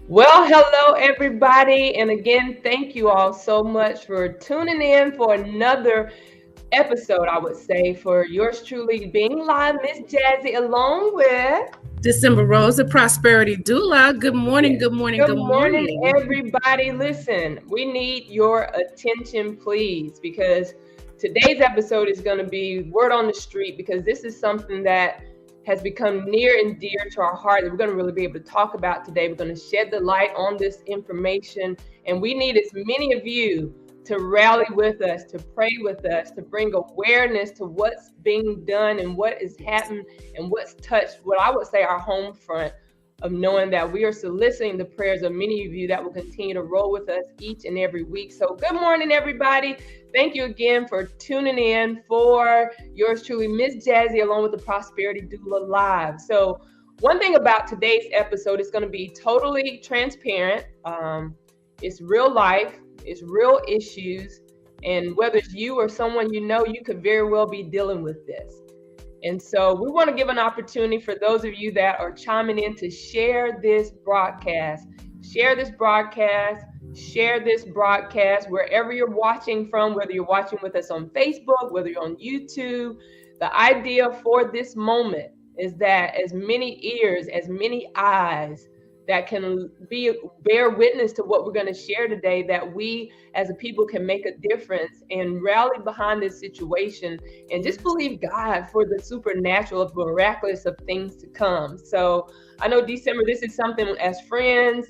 Well, hello, everybody. And again, thank you all so much for tuning in for another episode, I would say, for yours truly being live, Miss Jazzy, along with. December Rose, the Prosperity Doula. Good morning, Yes. good morning, Good good morning, morning. everybody. Listen, we need your attention, please, because today's episode is going to be word on the street because this is something that has become near and dear to our heart that we're going to really be able to talk about today. We're going to shed the light on this information, and we need as many of you to rally with us, to pray with us, to bring awareness to what's being done and what is happening and what's touched what I would say our home front of knowing that we are soliciting the prayers of many of you that will continue to roll with us each and every week. So, good morning, everybody. Thank you again for tuning in for yours truly, Miss Jazzy, along with the Prosperity Doula Live. So, one thing about today's episode is going to be totally transparent. It's real life, it's real issues, and whether it's you or someone you know, you could very well be dealing with this. And so we want to give an opportunity for those of you that are chiming in to share this broadcast. Share this broadcast. Share this broadcast wherever you're watching from, whether you're watching with us on Facebook, whether you're on YouTube. The idea for this moment is that as many ears, as many eyes that can bear witness to what we're going to share today, that we as a people can make a difference and rally behind this situation and just believe God for the supernatural, of miraculous of things to come. So I know, December, this is something as friends,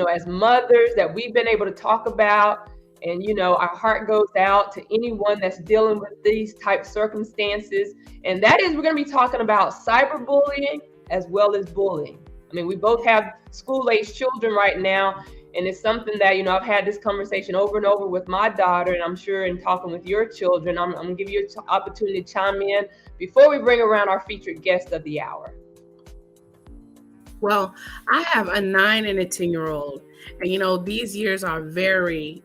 as mothers, that we've been able to talk about. And, our heart goes out to anyone that's dealing with these type circumstances. And that is, we're going to be talking about cyberbullying as well as bullying. I mean, we both have school-age children right now, and it's something that, I've had this conversation over and over with my daughter, and I'm sure in talking with your children, I'm going to give you an opportunity to chime in before we bring around our featured guest of the hour. Well, I have a 9 and a 10-year-old, and these years are very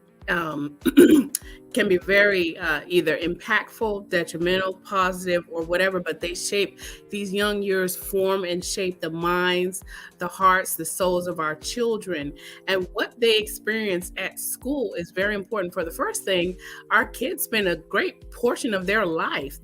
can be very either impactful, detrimental, positive, or whatever, but they shape, these young years form and shape the minds, the hearts, the souls of our children. And what they experience at school is very important. For the first thing, our kids spend a great portion of their life,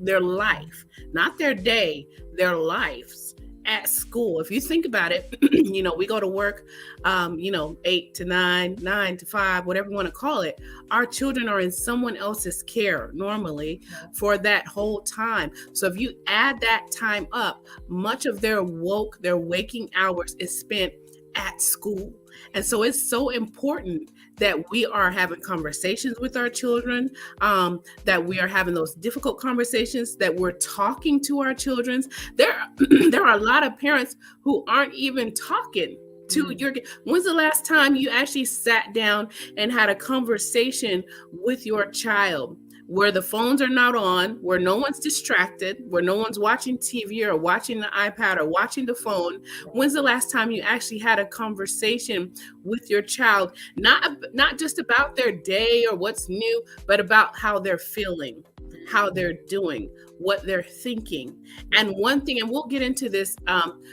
not their day, their lives at school. If you think about it, we go to work, 8 to 9, 9 to 5, whatever you want to call it. Our children are in someone else's care normally for that whole time. So if you add that time up, much of their waking hours is spent at school. And so it's so important that we are having conversations with our children, that we are having those difficult conversations, that we're talking to our children. There are a lot of parents who aren't even talking to your kid. When's the last time you actually sat down and had a conversation with your child, where the phones are not on, where no one's distracted, where no one's watching TV or watching the iPad or watching the phone? When's the last time you actually had a conversation with your child, not just about their day or what's new, but about how they're feeling, how they're doing, what they're thinking? And one thing, and we'll get into this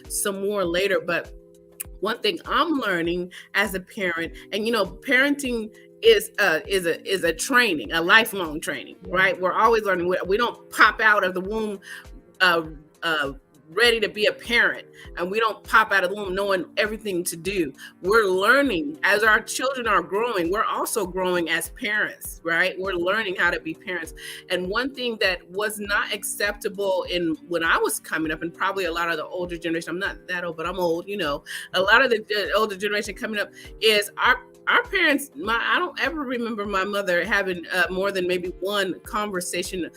some more later, but one thing I'm learning as a parent, and parenting is a training, a lifelong training, right? We're always learning. We don't pop out of the womb ready to be a parent, and we don't pop out of the womb knowing everything to do. We're learning as our children are growing. We're also growing as parents, right? We're learning how to be parents. And one thing that was not acceptable when I was coming up, and probably a lot of the older generation, I'm not that old, but I'm old, a lot of the older generation coming up, is our parents, I don't ever remember my mother having more than maybe one conversation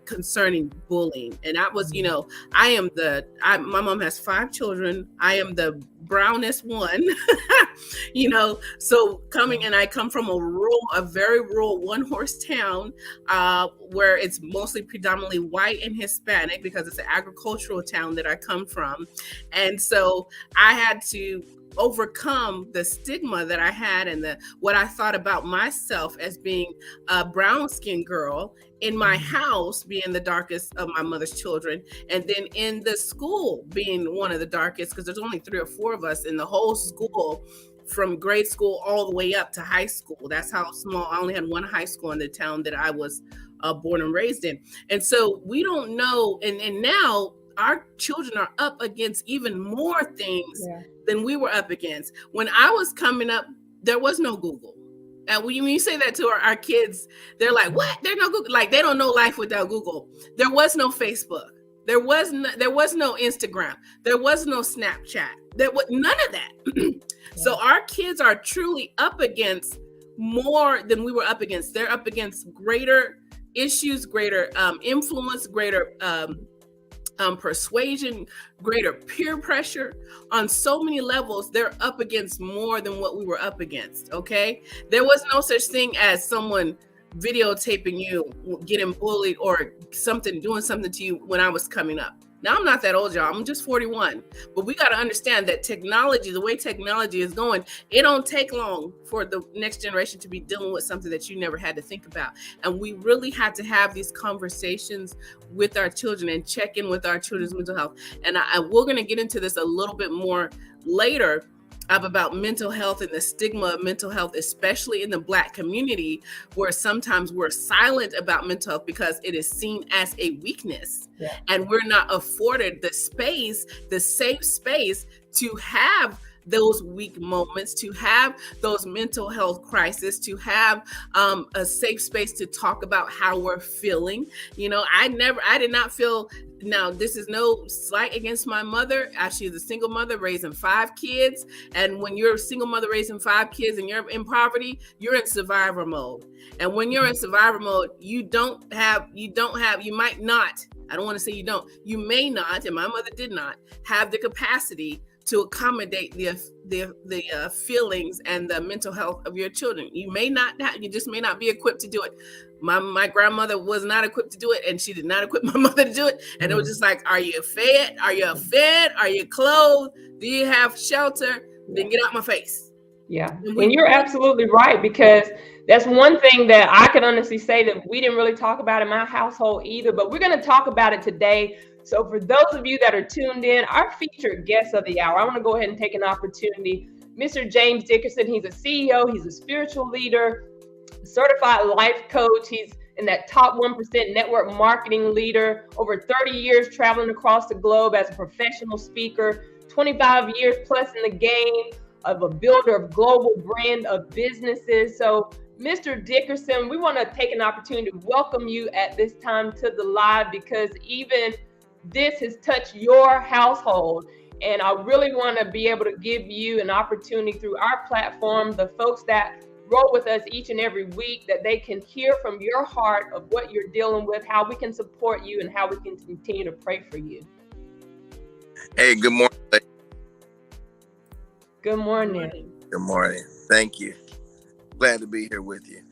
concerning bullying. And that was, my mom has 5 children. I am the brownest one, so I come from a very rural one-horse town, where it's mostly predominantly white and Hispanic, because it's an agricultural town that I come from. And so I had to overcome the stigma that I had, and what I thought about myself as being a brown skinned girl in my house, being the darkest of my mother's children, and then in the school being one of the darkest, because there's only 3 or 4 of us in the whole school. from grade school all the way up to high school. That's how small. I only had one high school in the town that I was born and raised in. And so we don't know. And now our children are up against even more things than we were up against. When I was coming up, there was no Google. And when you say that to our kids, they're like, what? There's no Google. Like, they don't know life without Google. There was no Facebook. There was no Instagram. There was no Snapchat. There was none of that. So our kids are truly up against more than we were up against. They're up against greater issues, greater influence, greater persuasion, greater peer pressure on so many levels. They're up against more than what we were up against. Okay. There was no such thing as someone videotaping you getting bullied or doing something to you when I was coming up. Now, I'm not that old, y'all. I'm just 41. But we got to understand that technology, the way technology is going, it don't take long for the next generation to be dealing with something that you never had to think about. And we really had to have these conversations with our children and check in with our children's mental health. And we're going to get into this a little bit more later about mental health and the stigma of mental health, especially in the Black community, where sometimes we're silent about mental health because it is seen as a weakness. And we're not afforded the safe space to have those weak moments, to have those mental health crises, to have a safe space to talk about how we're feeling. You know, I did not feel. Now, this is no slight against my mother. She's a single mother raising 5 kids. And when you're a single mother raising 5 kids and you're in poverty, you're in survivor mode. And when you're in survivor mode, you might not, I don't want to say you may not, and my mother did not, have the capacity to accommodate the feelings and the mental health of your children. You just may not be equipped to do it. My grandmother was not equipped to do it, and she did not equip my mother to do it. And it was just like, are you fed? Are you fed? Are you clothed? Do you have shelter? Then get out my face. Yeah. And you're absolutely right, because that's one thing that I can honestly say that we didn't really talk about in my household either, but we're going to talk about it today. So for those of you that are tuned in, our featured guest of the hour, I want to go ahead and take an opportunity. Mr. James Dickerson, he's a CEO, he's a spiritual leader, certified life coach. He's in that top 1% network marketing leader, over 30 years traveling across the globe as a professional speaker, 25 years plus in the game of a builder of global brand of businesses. So Mr. Dickerson, we want to take an opportunity to welcome you at this time to the live, because even this has touched your household. And I really want to be able to give you an opportunity through our platform, the folks that roll with us each and every week, that they can hear from your heart of what you're dealing with, how we can support you, and how we can continue to pray for you. Hey, good morning. Good morning. Good morning. Thank you. Glad to be here with you.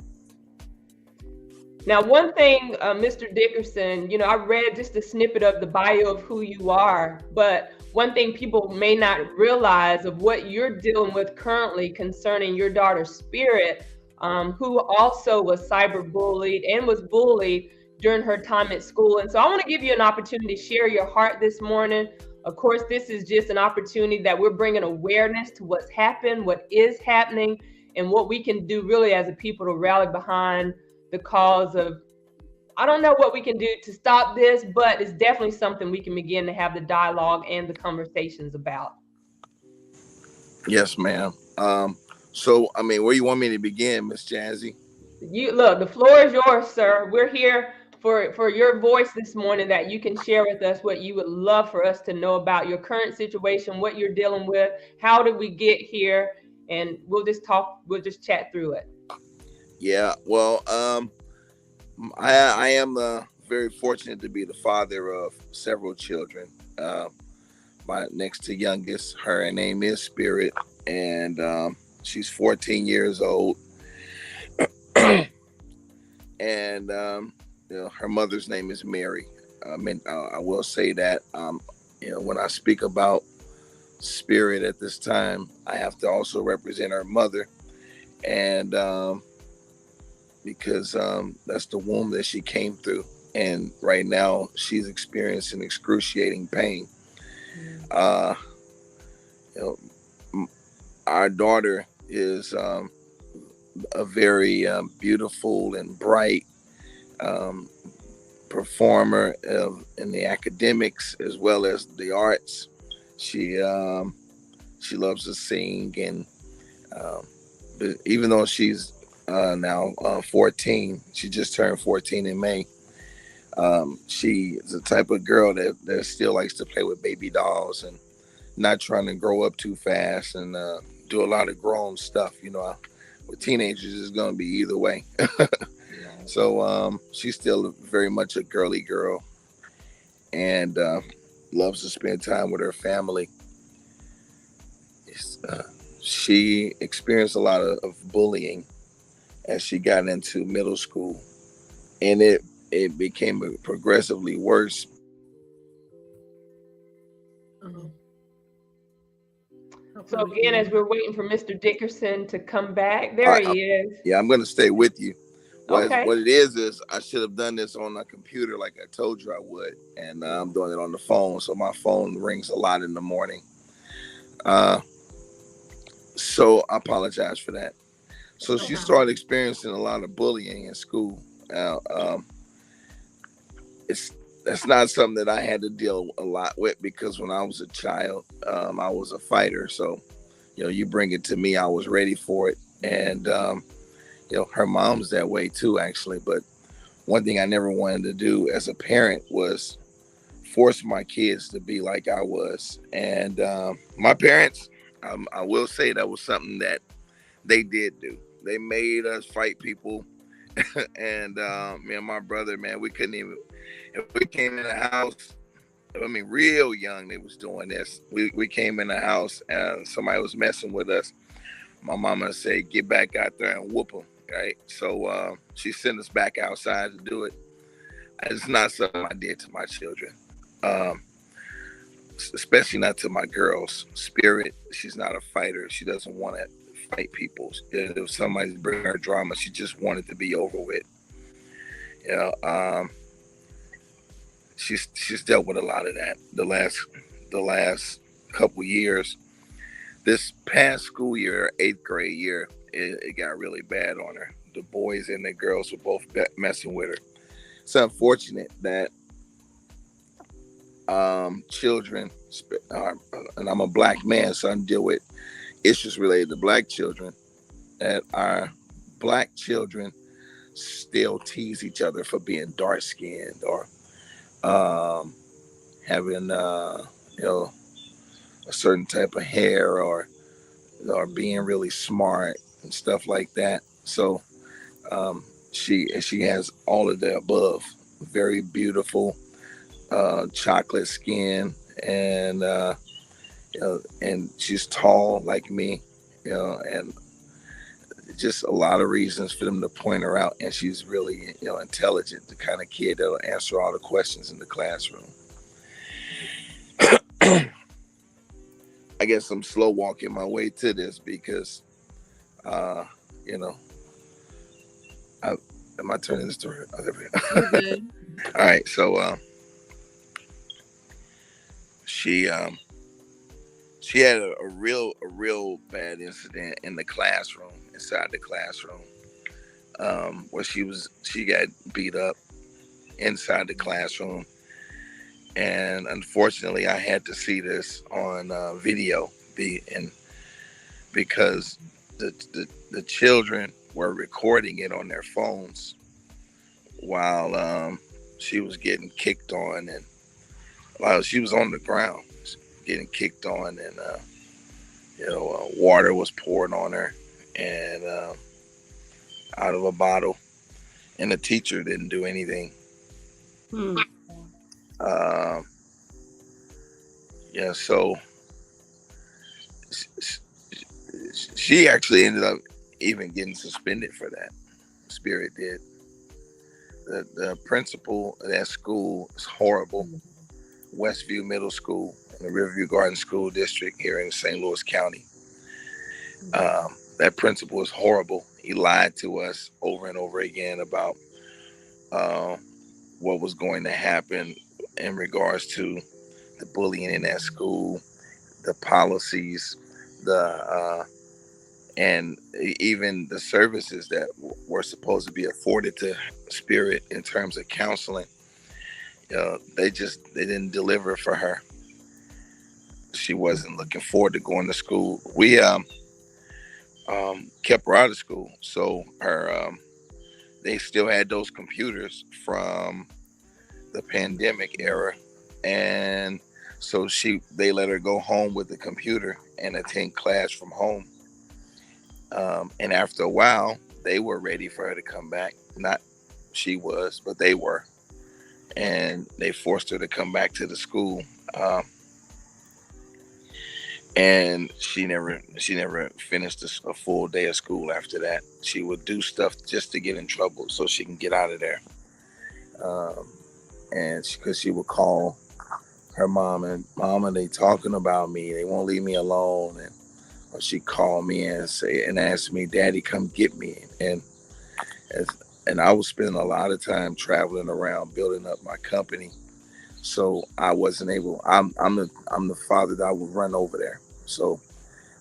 Now, one thing, Mr. Dickerson, I read just a snippet of the bio of who you are, but one thing people may not realize of what you're dealing with currently concerning your daughter Spirit, who also was cyberbullied and was bullied during her time at school. And so I want to give you an opportunity to share your heart this morning. Of course, this is just an opportunity that we're bringing awareness to what's happened, what is happening, and what we can do really as a people to rally behind the cause of, I don't know what we can do to stop this, but it's definitely something we can begin to have the dialogue and the conversations about. Yes, ma'am. So, where you want me to begin, Miss Jazzy? Look, the floor is yours, sir. We're here for your voice this morning, that you can share with us what you would love for us to know about your current situation, what you're dealing with, how did we get here, and we'll just chat through it. Yeah, well, I am very fortunate to be the father of several children. My next to youngest, her name is Spirit, and she's 14 years old. And her mother's name is Mary. I will say that when I speak about Spirit at this time, I have to also represent her mother, and because that's the womb that she came through, and right now she's experiencing excruciating pain. Our daughter is a very beautiful and bright um, performer in the academics as well as the arts. She she loves to sing, and um, but even though she's now 14, she just turned 14 in May. She is the type of girl that still likes to play with baby dolls and not trying to grow up too fast and do a lot of grown stuff. With teenagers, it's going to be either way. So she's still very much a girly girl and loves to spend time with her family. Uh, she experienced a lot of bullying as she got into middle school, and it became progressively worse. Oh. So Hopefully we again, as can. we're waiting for Mr. Dickerson to come back, I, there I, he is. yeah, I'm going to stay with you. Okay. What it is I should have done this on a computer like I told you I would, and I'm doing it on the phone, so my phone rings a lot in the morning. Uh, so I apologize for that. So No she problem. started experiencing a lot of bullying in school. Uh, um, it's That's not something that I had to deal a lot with because when I was a child, I was a fighter. So, you bring it to me, I was ready for it, and her mom's that way too, actually. But one thing I never wanted to do as a parent was force my kids to be like I was. And my parents, I will say that was something that they did do. They made us fight people. And me and my brother, man, we couldn't even, if we came in the house, I mean, real young, they was doing this. We came in the house and somebody was messing with us. My mama said, get back out there and whoop them. Right. So she sent us back outside to do it. It's not something I did to my children, um, especially not to my girls. Spirit, she's not a fighter. She doesn't want to fight people. If somebody's bringing her drama, she just wanted to be over with. You know, she's dealt with a lot of that the last couple years. This past school year, 8th grade year, it got really bad on her. The boys and the girls were both messing with her. It's unfortunate that children, and I'm a black man, so I deal with issues related to black children, that our black children still tease each other for being dark skinned or having a certain type of hair or being really smart and stuff like that. So she has all of the above. Very beautiful, chocolate skin, and and she's tall like me, and just a lot of reasons for them to point her out. And she's really, intelligent, the kind of kid that'll answer all the questions in the classroom. I guess I'm slow walking my way to this because, uh, you know, am I turning this to her? You're good. All right, so she had a real bad incident in the classroom, inside the classroom, where she got beat up inside the classroom, and unfortunately, I had to see this on video, because the children were recording it on their phones while she was getting kicked on, and while she was on the ground getting kicked on, and water was poured on her, and out of a bottle, and the teacher didn't do anything. Hmm. Um, yeah, so she actually ended up even getting suspended for that. Spirit did. The principal of that school is horrible. Westview Middle School in the Riverview Garden School District here in St. Louis County. That principal is horrible. He lied to us over and over again about what was going to happen in regards to the bullying in that school, the policies, And even the services that were supposed to be afforded to Spirit in terms of counseling, they didn't deliver for her. She wasn't looking forward to going to school. We kept her out of school, so her they still had those computers from the pandemic era, and so they let her go home with the computer and attend class from home. And after a while, they were ready for her to come back. Not she was, but they were, and they forced her to come back to the school. And she never finished a full day of school after that. She would do stuff just to get in trouble so she can get out of there. And because she would call her mom and, "Mama, they talking about me. They won't leave me alone." And or she'd call me and ask me, "Daddy, come get me." And I was spending a lot of time traveling around building up my company. So I wasn't able. I'm the father that I would run over there. So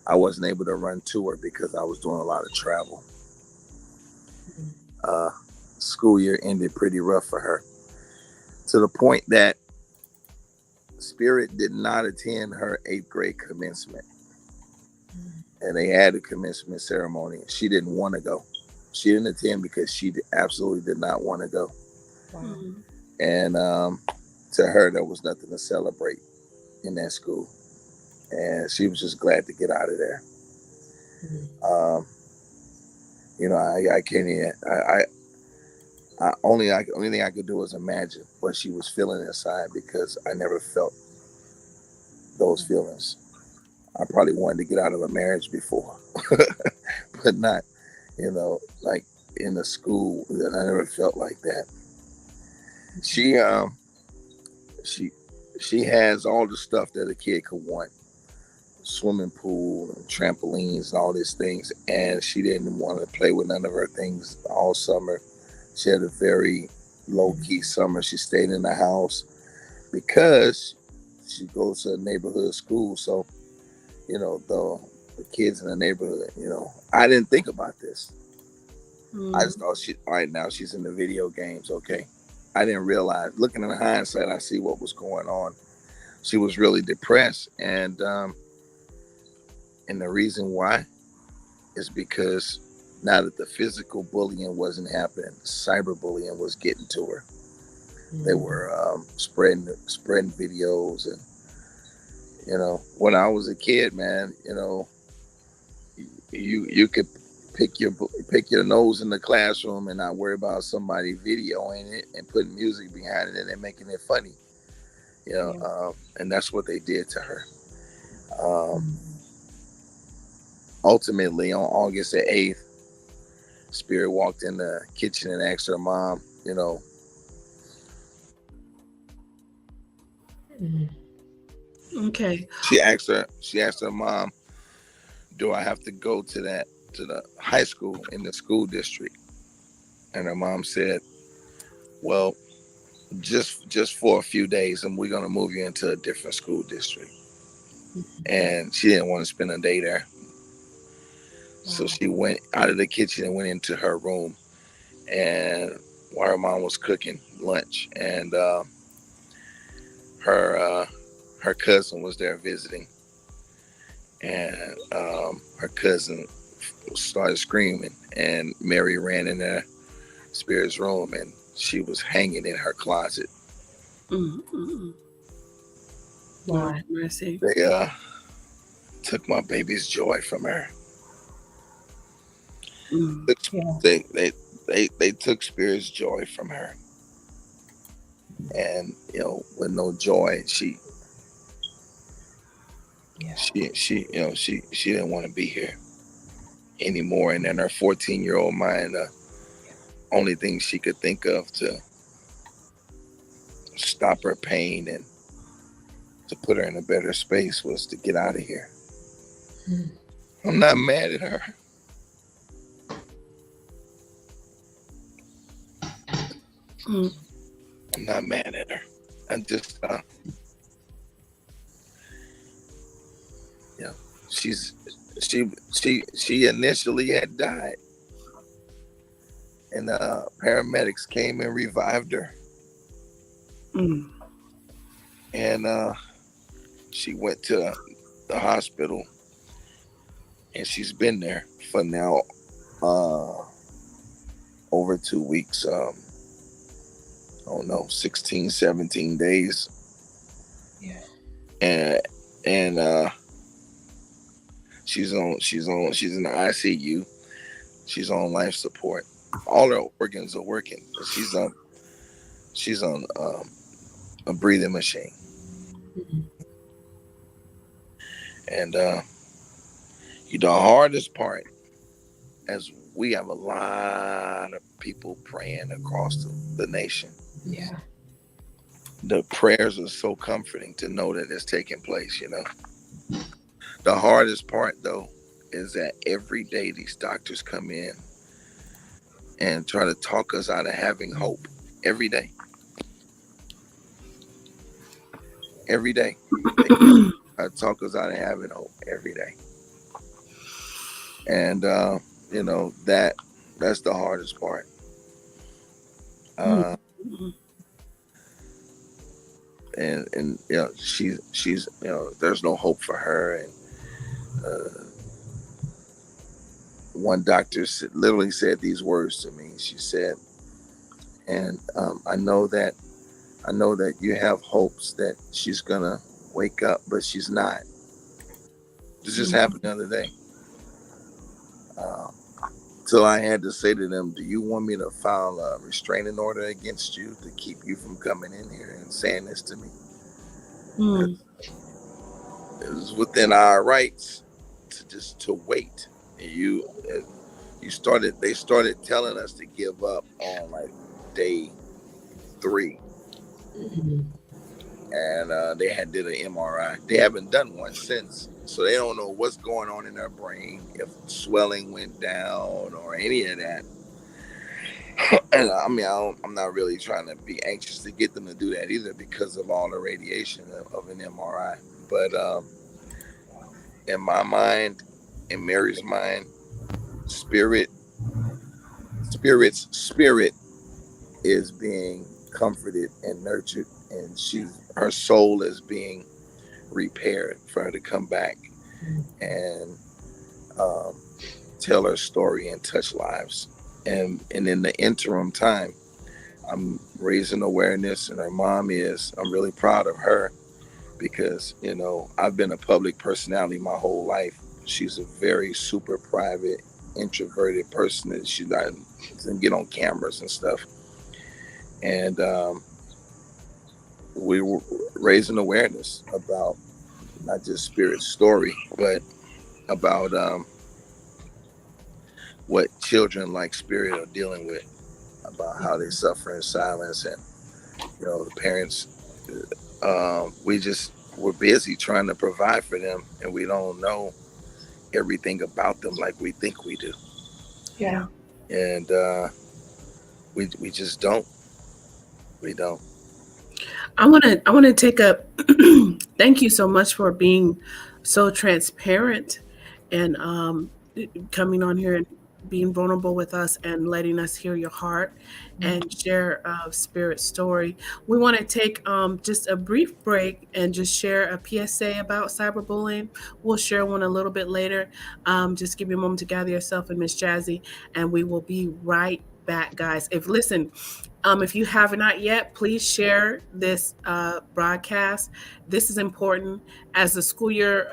I wasn't able to run to her because I was doing a lot of travel. School year ended pretty rough for her, to the point that Spirit did not attend her 8th grade commencement. And they had a commencement ceremony. She didn't want to go. She didn't attend because she absolutely did not want to go. Wow. And to her, there was nothing to celebrate in that school. And she was just glad to get out of there. I can't even. Only thing I could do was imagine what she was feeling inside, because I never felt those feelings. I probably wanted to get out of a marriage before, but not, like in the school. I never felt like that. She has all the stuff that a kid could want: swimming pool and trampolines and all these things, and she didn't want to play with none of her things all summer. She had a very low-key summer. She stayed in the house because she goes to a neighborhood school, so the kids in the neighborhood, I didn't think about this. I just thought all right, now she's in the video games. Okay. I didn't realize, looking in hindsight, I see what was going on. She was really depressed. And the reason why is because now that the physical bullying wasn't happening, cyberbullying was getting to her. They were spreading videos. And, when I was a kid, man, you could pick your nose in the classroom and not worry about somebody videoing it and putting music behind it and making it funny. And that's what they did to her. Ultimately, on August the 8th, Spirit walked in the kitchen and asked her mom, Okay. She asked her mom, "Do I have to go to the high school in the school district?" And her mom said, "Well, just for a few days, and we're gonna move you into a different school district." And she didn't want to spend a day there. So she went out of the kitchen and went into her room, and while her mom was cooking lunch, and her cousin was there visiting, and her cousin started screaming, and Mary ran in there, Spirit's room, and she was hanging in her closet. Wow. Mercy. They took my baby's joy from her. They took Spirit's joy from her, and with no joy, she didn't want to be here anymore. And in her 14-year-old mind, the only thing she could think of to stop her pain and to put her in a better space was to get out of here. I'm not mad at her. I'm not mad at her. I'm just, she initially had died, and paramedics came and revived her, Mm. and she went to the hospital, and she's been there for now over 2 weeks. I don't know, 16, 17 days. Yeah. And she's in the ICU. She's on life support. All her organs are working. She's on a breathing machine. Mm-hmm. And the hardest part, as we have a lot of people praying across the nation. Yeah. The prayers are so comforting to know that it's taking place, The hardest part, though, is that every day these doctors come in and try to talk us out of having hope. Every day. Every day. They try to talk us out of having hope every day. And, that's the hardest part. And she's there's no hope for her. And one doctor literally said these words to me. She said, and I know that you have hopes that she's gonna wake up, but she's not. This just happened the other day. So I had to say to them, do you want me to file a restraining order against you to keep you from coming in here and saying this to me? It was within our rights to wait. And they started telling us to give up on like day 3. Mm-hmm. And they did an MRI. They haven't done one since, so they don't know what's going on in her brain, if swelling went down or any of that. And I mean, I'm not really trying to be anxious to get them to do that either, because of all the radiation of an MRI. But in my mind, in Mary's mind, spirit is being comforted and nurtured, and her soul is being repaired for her to come back and tell her story and touch lives. And in the interim time, I'm raising awareness, and her mom is. I'm really proud of her, because I've been a public personality my whole life. She's a very super private, introverted person that she doesn't get on cameras and stuff. And we were raising awareness about not just Spirit's story, but about what children like Spirit are dealing with, about how they suffer in silence. And the parents, we're busy trying to provide for them, and we don't know everything about them like we think we do. Yeah. And we just don't. We don't. I want to take up. Thank you so much for being so transparent and coming on here and being vulnerable with us and letting us hear your heart and share Spirit's story. We want to take just a brief break and just share a PSA about cyberbullying. We'll share one a little bit later. Just give you a moment to gather yourself and Miss Jazzy, and we will be right back, guys. If you have not yet, please share this broadcast. This is important as the school year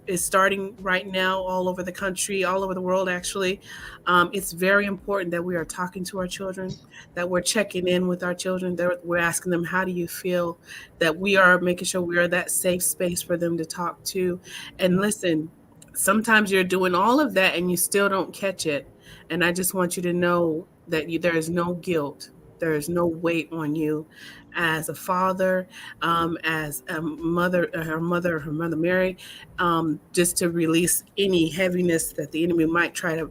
is starting right now, all over the country, all over the world. Actually, it's very important that we are talking to our children, that we're checking in with our children, that we're asking them, how do you feel? That we are making sure we are that safe space for them to talk to. And listen, sometimes you're doing all of that and you still don't catch it. And I just want you to know that there is no guilt. There is no weight on you. as a father, as a mother, her mother Mary, just to release any heaviness that the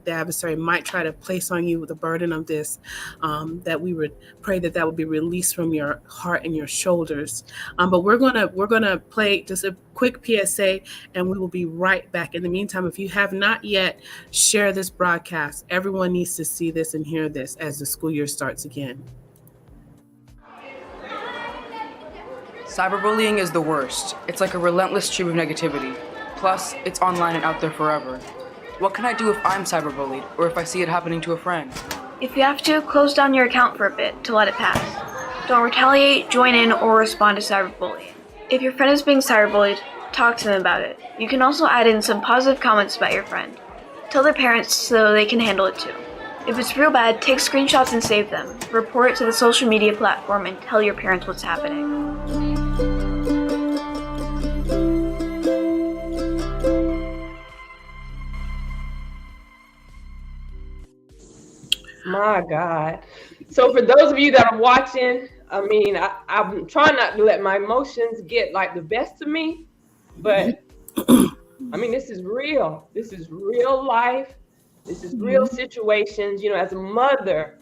adversary might try to place on you with the burden of this, that we would pray that would be released from your heart and your shoulders. But we're gonna play just a quick PSA, and we will be right back. In the meantime, if you have not yet, share this broadcast. Everyone needs to see this and hear this as the school year starts again. Cyberbullying is the worst. It's like a relentless stream of negativity. Plus, it's online and out there forever. What can I do if I'm cyberbullied, or if I see it happening to a friend? If you have to, close down your account for a bit to let it pass. Don't retaliate, join in, or respond to cyberbullying. If your friend is being cyberbullied, talk to them about it. You can also add in some positive comments about your friend. Tell their parents so they can handle it too. If it's real bad, take screenshots and save them. Report it to the social media platform and tell your parents what's happening. My God. So for those of you that are watching, I mean, I'm trying not to let my emotions get like the best of me, but I mean, this is real. This is real life. This is real situations. You know, as a mother,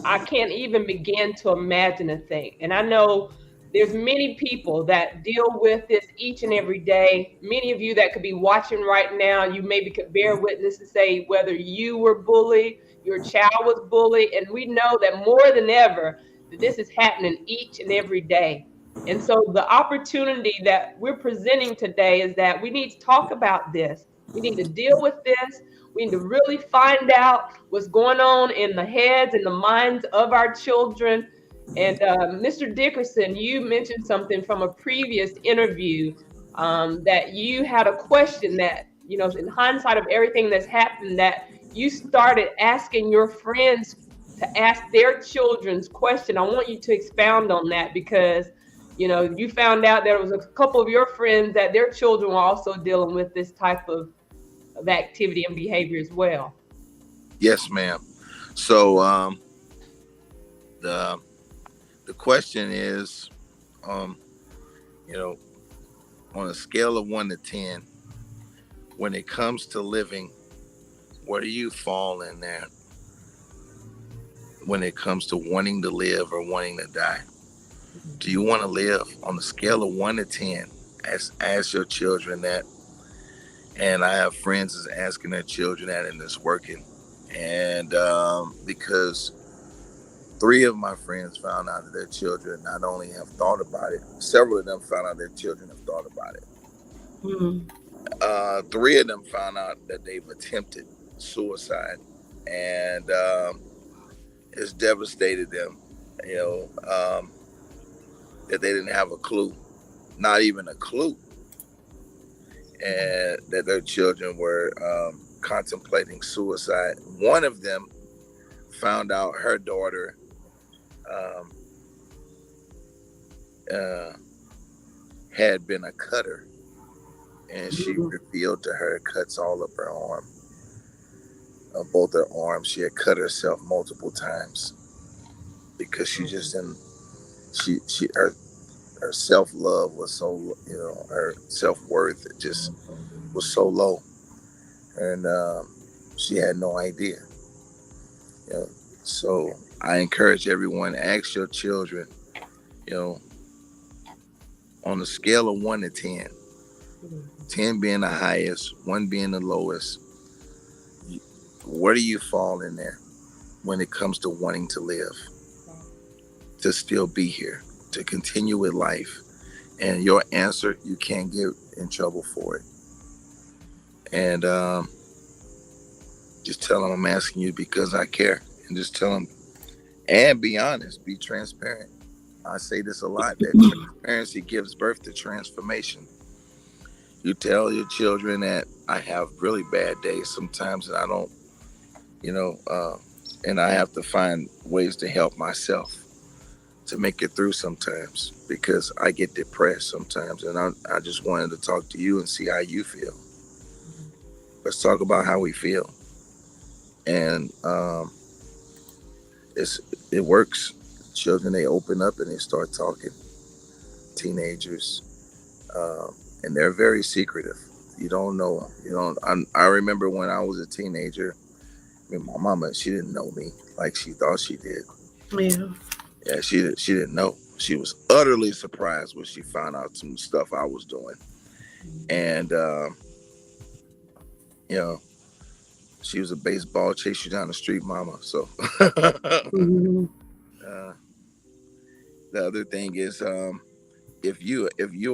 I can't even begin to imagine a thing. And I know there's many people that deal with this each and every day. Many of you that could be watching right now, you maybe could bear witness to say whether you were bullied, your child was bullied, and we know that more than ever, that this is happening each and every day. And so the opportunity that we're presenting today is that we need to talk about this. We need to deal with this. We need to really find out what's going on in the heads and the minds of our children. And Mr. Dickerson, you mentioned something from a previous interview, that you had a question that, you know, in hindsight of everything that's happened, that you started asking your friends to ask their children's question. I want you to expound on that, because, you know, you found out there was a couple of your friends that their children were also dealing with this type of activity and behavior as well. Yes, ma'am. So the question is, you know, on a scale of 1 to 10, when it comes to living, where do you fall in there when it comes to wanting to live or wanting to die? Do you want to live? On a scale of 1 to 10, ask your children that. And I have friends that's asking their children that, and it's working. And because 3 of my friends found out that their children not only have thought about it, several of them found out their children have thought about it. 3 of them found out that they've attempted suicide, and it's devastated them, you know, that they didn't have a clue, not even a clue, and that their children were contemplating suicide. One of them found out her daughter had been a cutter, and she revealed to her cuts all up her arm, both her arms. She had cut herself multiple times because she just didn't. Her self-love was so, you know, her self-worth just was so low, and she had no idea. You know, so I encourage everyone, ask your children, you know, on a scale of 1 to 10, 10 being the highest, 1 being the lowest, where do you fall in there when it comes to wanting to live, to still be here, to continue with life? And your answer, you can't get in trouble for it. And just tell them I'm asking you because I care. And just tell them, and be honest, be transparent. I say this a lot, that transparency gives birth to transformation. You tell your children that I have really bad days sometimes, and I don't, you know, and I have to find ways to help myself to make it through sometimes, because I get depressed sometimes, and I just wanted to talk to you and see how you feel. Let's talk about how we feel. And it works. children, they open up and they start talking. Teenagers, and they're very secretive. You don't know them. You don't. I remember when I was a teenager. I mean, my mama, she didn't know me like she thought she did. Yeah. Yeah, she didn't know. She was utterly surprised when she found out some stuff I was doing, and you know, she was a baseball chase you down the street mama. So Mm-hmm. The other thing is, if you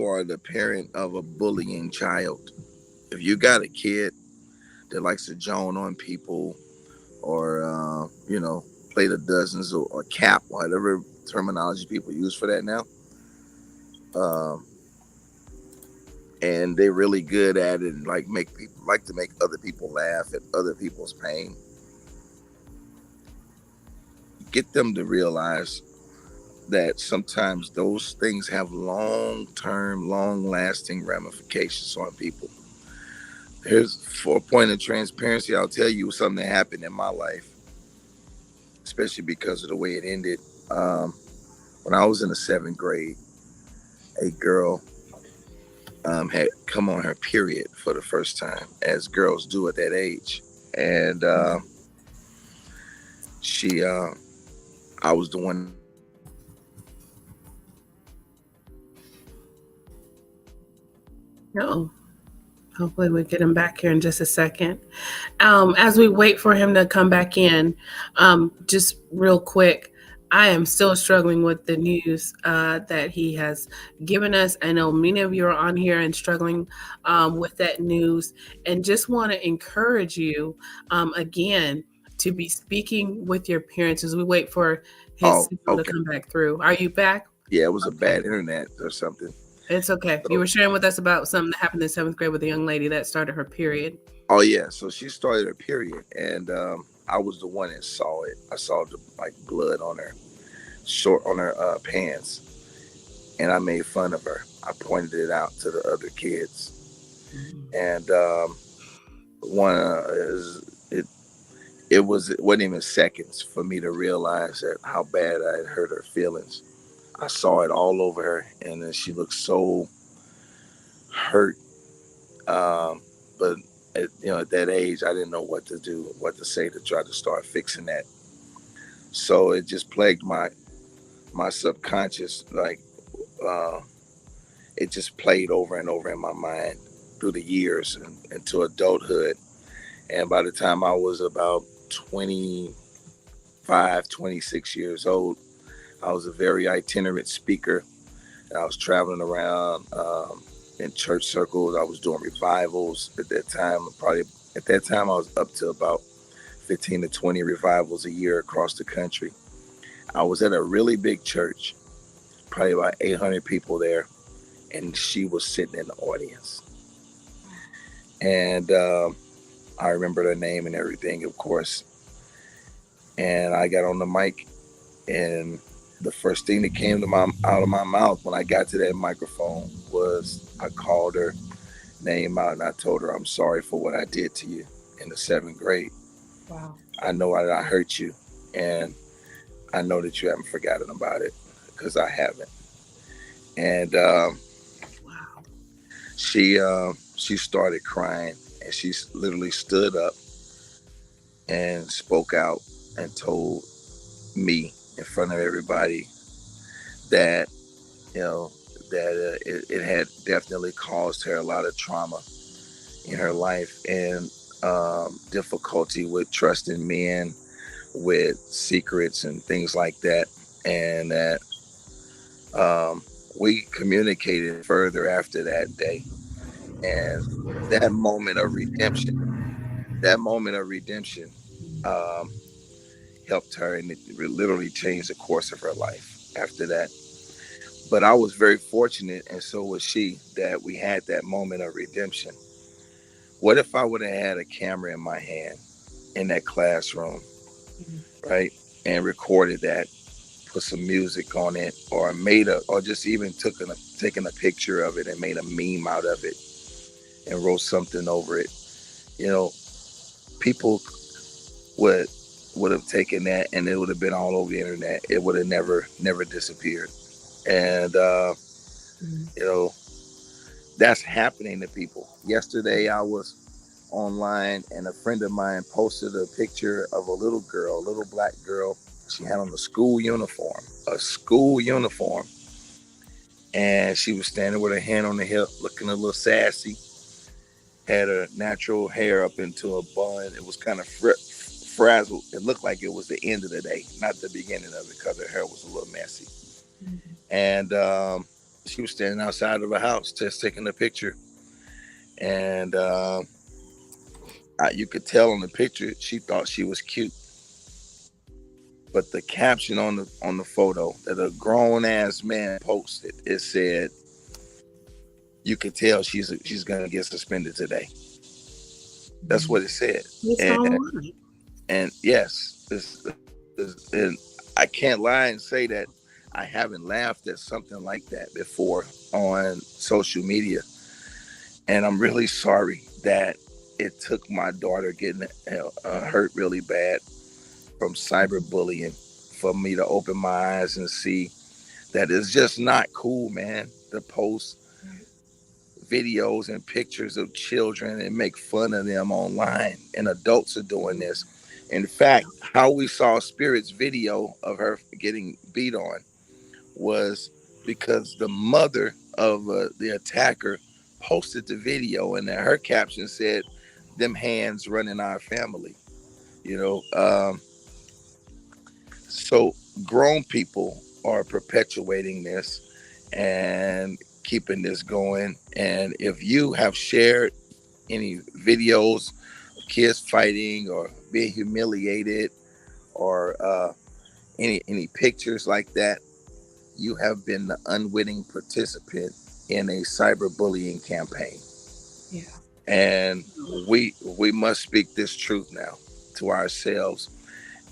are the parent of a bullying child, if you got a kid that likes to joan on people, or play the dozens, or cap, whatever terminology people use for that now, and they're really good at it, and like to make other people laugh at other people's pain. Get them to realize that sometimes those things have long-term, long-lasting ramifications on people. Here's, for a point of transparency, I'll tell you something that happened in my life, especially because of the way it ended. When I was in the 7th grade, a girl had come on her period for the first time, as girls do at that age. And I was the one. No. Hopefully we get him back here in just a second. As we wait for him to come back in, just real quick, I am still struggling with the news that he has given us. I know many of you are on here and struggling with that news, and just want to encourage you again to be speaking with your parents as we wait for his signal to come back through. Are you back? Yeah, it was a bad internet or something. It's okay. You were sharing with us about something that happened in 7th grade with a young lady that started her period. Oh yeah, so she started her period, and I was the one that saw it. I saw the blood on her pants, and I made fun of her. I pointed it out to the other kids, and it wasn't even seconds for me to realize that how bad I had hurt her feelings. I saw it all over her, and then she looked so hurt. But at that age, I didn't know what to do, what to say to try to start fixing that. So it just plagued my subconscious. It just played over and over in my mind through the years and into adulthood. And by the time I was about 25, 26 years old, I was a very itinerant speaker. I was traveling around in church circles. I was doing revivals at that time. I was up to about 15 to 20 revivals a year across the country. I was at a really big church, probably about 800 people there, and she was sitting in the audience. And I remember her name and everything, of course. And I got on the mic, and the first thing that came out of my mouth when I got to that microphone was I called her name out, and I told her, "I'm sorry for what I did to you in the 7th grade. Wow. I know I hurt you, and I know that you haven't forgotten about it, because I haven't." And she started crying, and she literally stood up and spoke out and told me in front of everybody that it had definitely caused her a lot of trauma in her life, and difficulty with trusting men with secrets and things like that, and that we communicated further after that day. And that moment of redemption helped her, and it literally changed the course of her life after that. But I was very fortunate, and so was she, that we had that moment of redemption. What if I would have had a camera in my hand in that classroom, right, and recorded that, put some music on it, or just even taken a picture of it and made a meme out of it and wrote something over it? People would would have taken that and it would have been all over the internet. It would have never disappeared. And you know, that's happening to people. Yesterday I was online and a friend of mine posted a picture of a little girl, a little black girl. She had on a school uniform, and she was standing with her hand on the hip, looking a little sassy. Had her natural hair up into a bun. It was kind of frazzled. It looked like it was the end of the day, not the beginning of it, because her hair was a little messy. Mm-hmm. And she was standing outside of her house, just taking a picture. And you could tell on the picture she thought she was cute. But the caption on the photo that a grown ass man posted, it said, "You could tell she's gonna get suspended today." That's what it said. And yes, and I can't lie and say that I haven't laughed at something like that before on social media. And I'm really sorry that it took my daughter getting hurt really bad from cyberbullying for me to open my eyes and see that it's just not cool, man, to post videos and pictures of children and make fun of them online. And adults are doing this. In fact, how we saw Spirit's video of her getting beat on was because the mother of the attacker posted the video, and her caption said, "Them hands running our family." So grown people are perpetuating this and keeping this going. And if you have shared any videos of kids fighting or being humiliated or any pictures like that, you have been the unwitting participant in a cyberbullying campaign. Yeah. And we must speak this truth now to ourselves,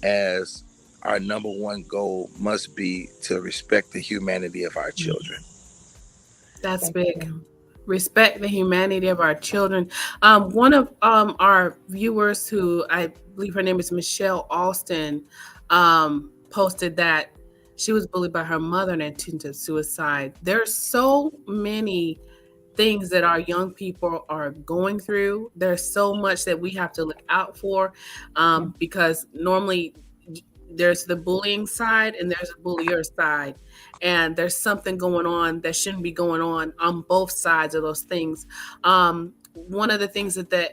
as our number one goal must be to respect the humanity of our children. That's big. Respect the humanity of our children. One of our viewers, who I believe her name is Michelle Alston, posted that she was bullied by her mother and attempted suicide. There's so many things that our young people are going through. There's so much that we have to look out for, because normally there's the bullying side and there's a bullier side, and there's something going on that shouldn't be going on both sides of those things. One of the things that the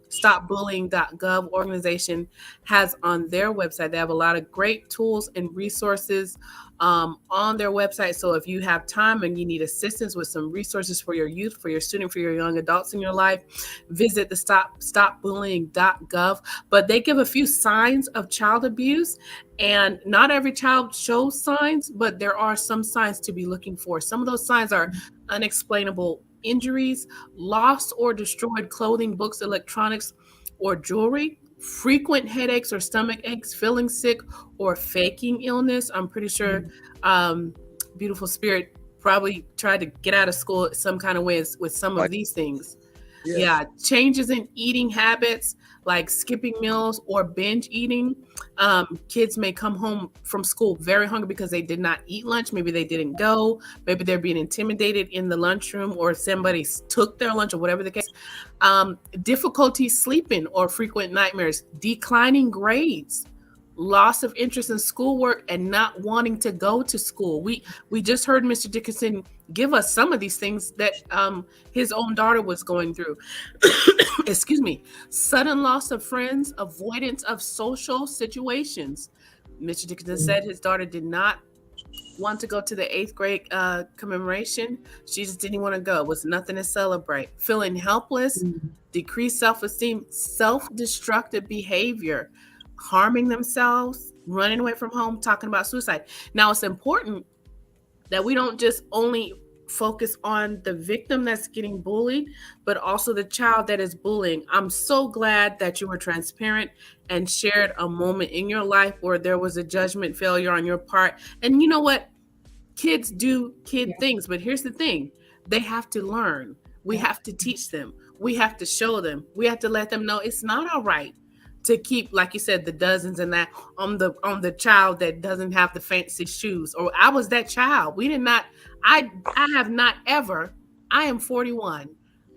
stopbullying.gov organization has on their website, they have a lot of great tools and resources on their website. So if you have time and you need assistance with some resources for your youth, for your student, for your young adults in your life, visit the stopbullying.gov. But they give a few signs of child abuse, and not every child shows signs, but there are some signs to be looking for. Some of those signs are unexplainable injuries, lost or destroyed clothing, books, electronics, or jewelry, frequent headaches or stomach aches, feeling sick, or faking illness. I'm pretty sure Beautiful Spirit probably tried to get out of school some kind of ways with some of these things. Yes. Yeah, changes in eating habits like skipping meals or binge eating. Kids may come home from school very hungry because they did not eat lunch. Maybe they didn't go. Maybe they're being intimidated in the lunchroom, or somebody took their lunch, or whatever the case. Difficulty sleeping or frequent nightmares, declining grades, loss of interest in schoolwork, and not wanting to go to school. We just heard Mr. Dickerson give us some of these things that his own daughter was going through. Excuse me. Sudden loss of friends, avoidance of social situations. Mr. Dickerson said his daughter did not want to go to the 8th grade commemoration. She just didn't want to go. It was nothing to celebrate. Feeling helpless, decreased self-esteem, self-destructive behavior, harming themselves, running away from home, talking about suicide. Now, it's important that we don't just only focus on the victim that's getting bullied, but also the child that is bullying. I'm so glad that you were transparent and shared a moment in your life where there was a judgment failure on your part. And you know what? Kids do things, but here's the thing. They have to learn. We have to teach them. We have to show them. We have to let them know it's not all right to keep, like you said, the dozens and that on the child that doesn't have the fancy shoes. Or I was that child. We did not, I have not ever, I am 41.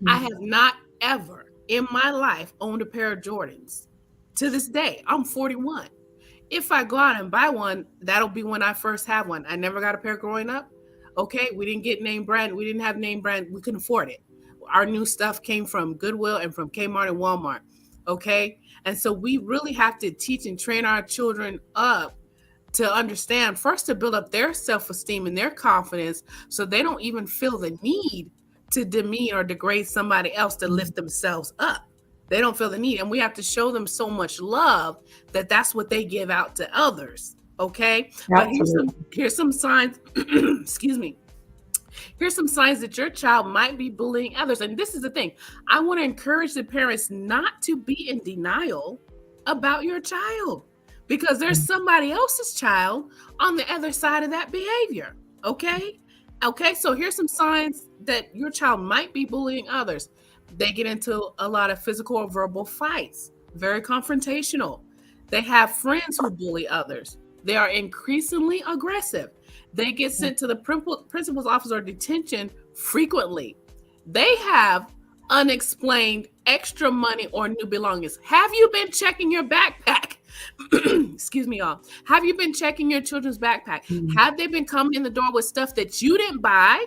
I have not ever in my life owned a pair of Jordans. To this day, I'm 41. If I go out and buy one, that'll be when I first have one. I never got a pair growing up. Okay, we didn't get name brand. We didn't have name brand. We couldn't afford it. Our new stuff came from Goodwill and from Kmart and Walmart. Okay, and so we really have to teach and train our children up to understand, first, to build up their self-esteem and their confidence so they don't even feel the need to demean or degrade somebody else to lift themselves up. They don't feel the need. And we have to show them so much love that that's what they give out to others. Okay. Absolutely. But here's some signs, excuse me. Here's some signs that your child might be bullying others. And this is the thing. I want to encourage the parents not to be in denial about your child, because there's somebody else's child on the other side of that behavior. Okay. Okay. So here's some signs that your child might be bullying others. They get into a lot of physical or verbal fights, very confrontational. They have friends who bully others. They are increasingly aggressive. They get sent to the principal's office or detention frequently. They have unexplained extra money or new belongings. Have you been checking your backpack? Excuse me, y'all. Have you been checking your children's backpack? Have they been coming in the door with stuff that you didn't buy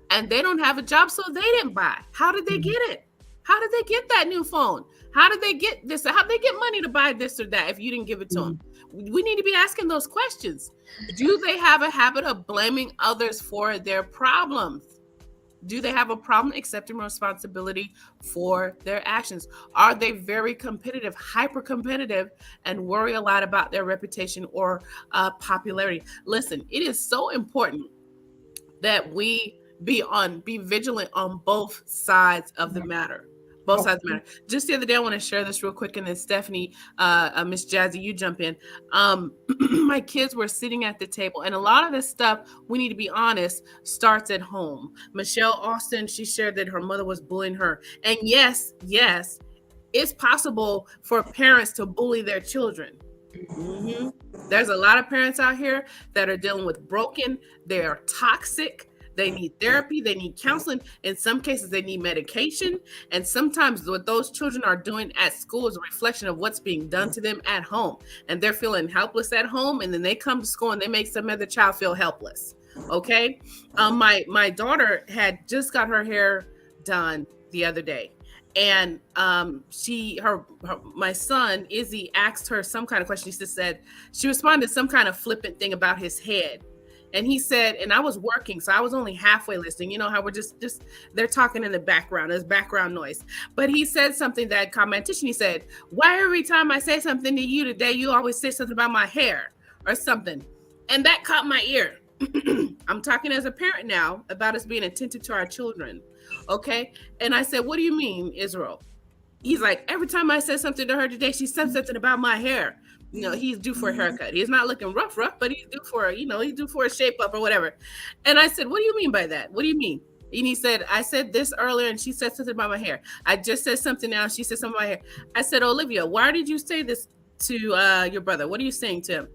and they don't have a job, so they didn't buy? How did they get it? How did they get that new phone? How did they get this? How did they get money to buy this or that if you didn't give it to them? We need to be asking those questions. Do they have a habit of blaming others for their problems? Do they have a problem accepting responsibility for their actions? Are they very competitive, hyper competitive, and worry a lot about their reputation or popularity? Listen, it is so important that we be vigilant on both sides of the matter. Both sides matter. Just the other day, I want to share this real quick, and then Stephanie, Miss Jazzy, you jump in. My kids were sitting at the table, and a lot of this stuff, we need to be honest, starts at home. Michelle Austin, she shared that her mother was bullying her. And yes, it's possible for parents to bully their children. There's a lot of parents out here that are dealing with broken, they are toxic. They need therapy. They need counseling. In some cases, they need medication. And sometimes what those children are doing at school is a reflection of what's being done to them at home. And they're feeling helpless at home. And then they come to school and they make some other child feel helpless. Okay. My daughter had just got her hair done the other day. And my son, Izzy, asked her some kind of question. She just said, she responded to some kind of flippant thing about his head. And he said, and I was working, so I was only halfway listening. You know how we're just they're talking in the background, there's background noise. But he said something that caught my attention. He said, why every time I say something to you today, you always say something about my hair or something? And that caught my ear. I'm talking as a parent now about us being attentive to our children. Okay. And I said, what do you mean, Israel? He's like, every time I said something to her today, she said something about my hair. You know, he's due for a haircut. He's not looking rough, but he's due for, he's due for a shape up or whatever. And I said, what do you mean by that? What do you mean? And he said, I said this earlier and she said something about my hair. I just said something now. She said something about my hair. I said, Olivia, why did you say this to your brother? What are you saying to him?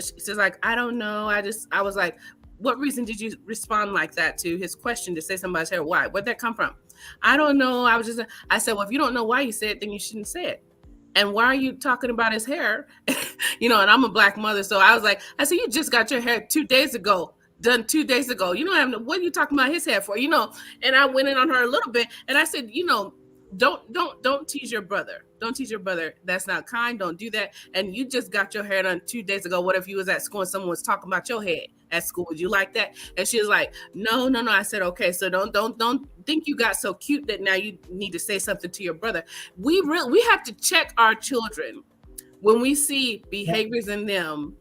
She's like, I don't know. I was like, what reason did you respond like that to his question to say something about his hair? Why? Where'd that come from? I don't know. I said, well, if you don't know why you said it, then you shouldn't say it. And why are you talking about his hair? And I'm a Black mother. So I said, you just got your hair 2 days ago, done 2 days ago. What are you talking about his hair for? And I went in on her a little bit and I said, don't tease your brother. Don't tease your brother. That's not kind. Don't do that. And you just got your hair done 2 days ago. What if you was at school and someone was talking about your head at school? Would you like that? And she was like, no. I said, okay. So don't think you got so cute that now you need to say something to your brother. We have to check our children when we see behaviors in them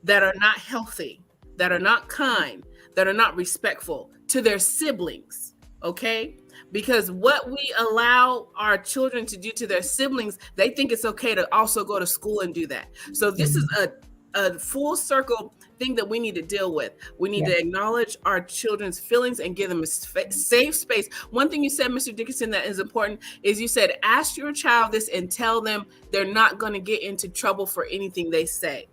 that are not healthy, that are not kind, that are not respectful to their siblings. Okay. Because what we allow our children to do to their siblings, they think it's okay to also go to school and do that. So this is a full circle thing that we need to deal with. We need to acknowledge our children's feelings and give them a safe space. One thing you said, Mr. Dickerson, that is important is you said, ask your child this and tell them they're not going to get into trouble for anything they say.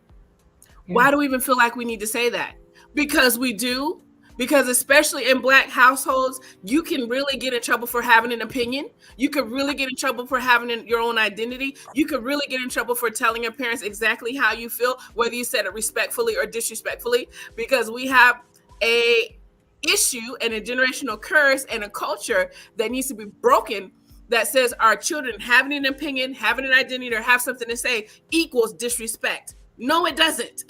Why do we even feel like we need to say that? Because we do. Because especially in Black households, you can really get in trouble for having an opinion. You could really get in trouble for having your own identity. You could really get in trouble for telling your parents exactly how you feel, whether you said it respectfully or disrespectfully, because we have a issue and a generational curse and a culture that needs to be broken that says our children having an opinion, having an identity, or have something to say equals disrespect. No, it doesn't.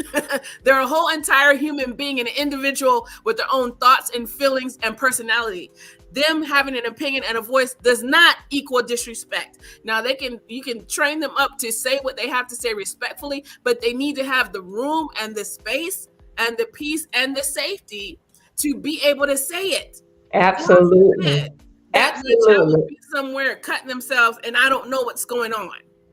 They're a whole entire human being and an individual with their own thoughts and feelings and personality. Them having an opinion and a voice does not equal disrespect. Now, you can train them up to say what they have to say respectfully, but they need to have the room and the space and the peace and the safety to be able to say it. Absolutely. Absolutely. Be somewhere cutting themselves and I don't know what's going on.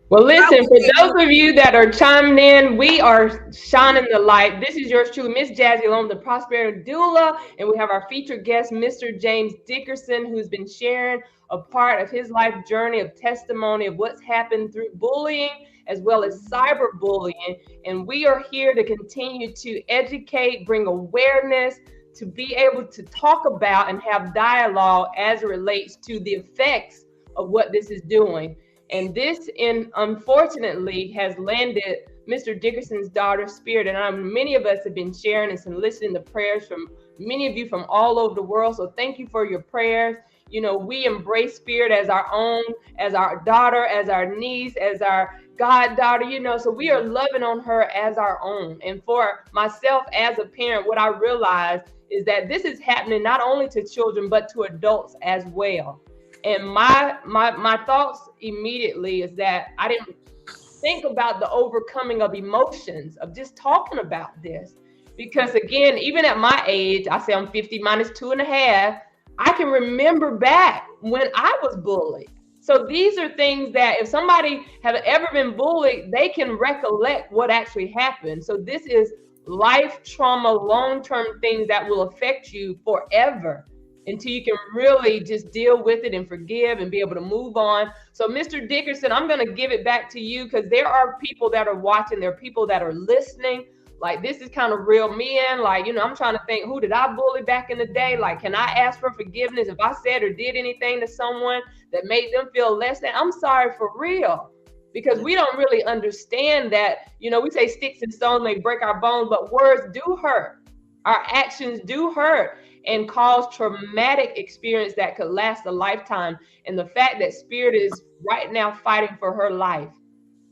Well, listen, for those of you that are chiming in, we are shining the light. This is yours truly, Miss Jazzy, along the Prosperity Doula, and we have our featured guest, Mr. James Dickerson, who's been sharing a part of his life journey of testimony of what's happened through bullying as well as cyberbullying. And we are here to continue to educate, bring awareness, to be able to talk about and have dialogue as it relates to the effects of what this is doing. And this, unfortunately, has landed Mr. Dickerson's daughter's spirit. And many of us have been sharing and listening to prayers from many of you from all over the world. So thank you for your prayers. You know, we embrace Spirit as our own, as our daughter, as our niece, as our goddaughter, you know, so we are loving on her as our own. And for myself as a parent, what I realized is that this is happening not only to children, but to adults as well. And my thoughts immediately is that I didn't think about the overcoming of emotions of just talking about this. Because again, even at my age, I say I'm 50 minus 2.5, I can remember back when I was bullied. So these are things that if somebody have ever been bullied, they can recollect what actually happened. So this is life trauma, long-term things that will affect you forever, until you can really just deal with it and forgive and be able to move on. So Mr. Dickerson, I'm going to give it back to you because there are people that are watching. There are people that are listening. Like, this is kind of real men. Like, you know, I'm trying to think, who did I bully back in the day? Like, can I ask for forgiveness if I said or did anything to someone that made them feel less than? I'm sorry for real. Because we don't really understand that, you know, we say sticks and stones may break our bones, but words do hurt. Our actions do hurt and cause traumatic experience that could last a lifetime. And the fact that Spirit is right now fighting for her life.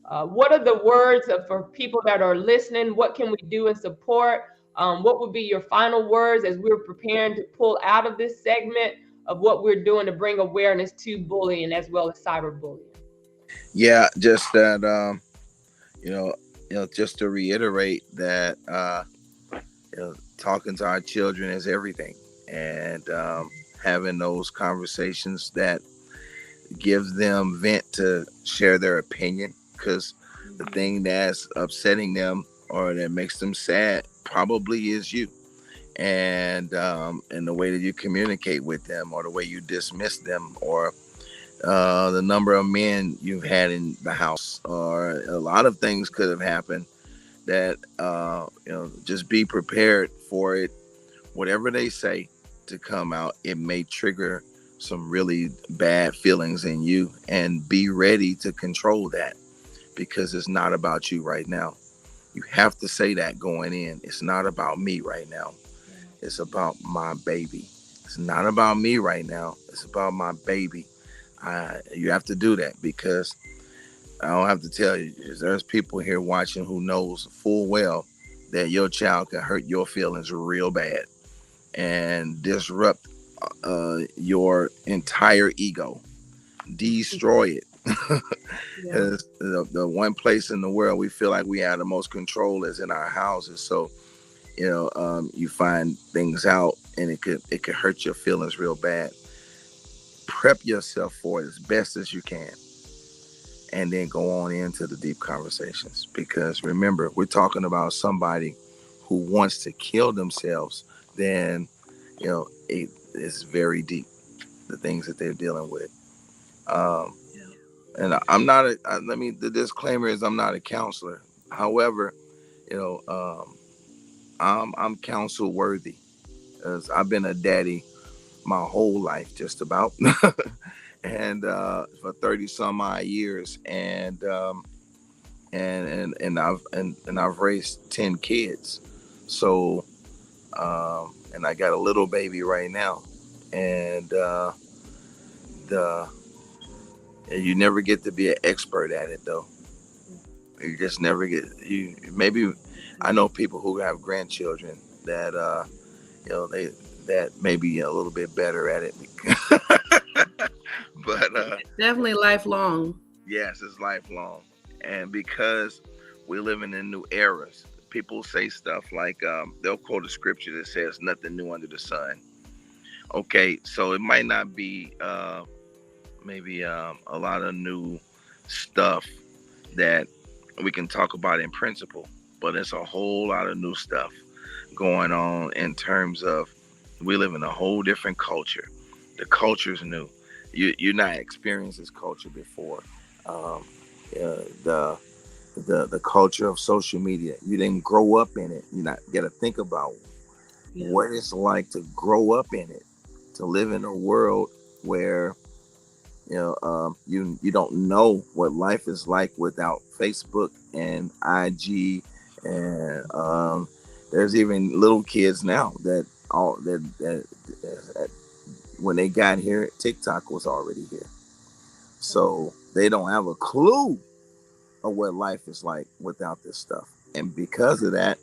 What are the words for people that are listening? What can we do in support? What would be your final words as we're preparing to pull out of this segment of what we're doing to bring awareness to bullying as well as cyberbullying? Yeah, just that, just to reiterate that, talking to our children is everything. And having those conversations that give them vent to share their opinion, because the thing that's upsetting them or that makes them sad probably is you, and the way that you communicate with them, or the way you dismiss them, or the number of men you've had in the house, or a lot of things could have happened that just be prepared for it. Whatever they say to come out, it may trigger some really bad feelings in you, and be ready to control that, because it's not about you right now. You have to say that going in. It's not about me right now. It's about my baby. It's not about me right now. It's about my baby. You have to do that, because I don't have to tell you, there's people here watching who knows full well that your child can hurt your feelings real bad and disrupt your entire ego, destroy it. Yeah. The one place in the world we feel like we have the most control is in our houses. So, you find things out and it could hurt your feelings real bad. Prep yourself for it as best as you can. and then go on into the deep conversations. Because remember, we're talking about somebody who wants to kill themselves, then, it's very deep, the things that they're dealing with. And I'm not the disclaimer is I'm not a counselor. However, I'm counsel worthy, because I've been a daddy my whole life, just about, and for 30 some odd years, and I've raised 10 kids. So, and I got a little baby right now, and you never get to be an expert at it, though. You just never get. Maybe I know people who have grandchildren that that may be a little bit better at it. But definitely lifelong. Yes, it's lifelong, and because we're living in new eras, people say stuff like they'll quote a scripture that says nothing new under the sun. Okay, so it might not be maybe a lot of new stuff that we can talk about in principle, but it's a whole lot of new stuff going on in terms of we live in a whole different culture. The culture's new. You're not experienced this culture before. The culture of social media. You didn't grow up in it. You got to think about what it's like to grow up in it, to live in a world where you don't know what life is like without Facebook and IG, and there's even little kids now that when they got here, TikTok was already here, so they don't have a clue of what life is like without this stuff. And because of that,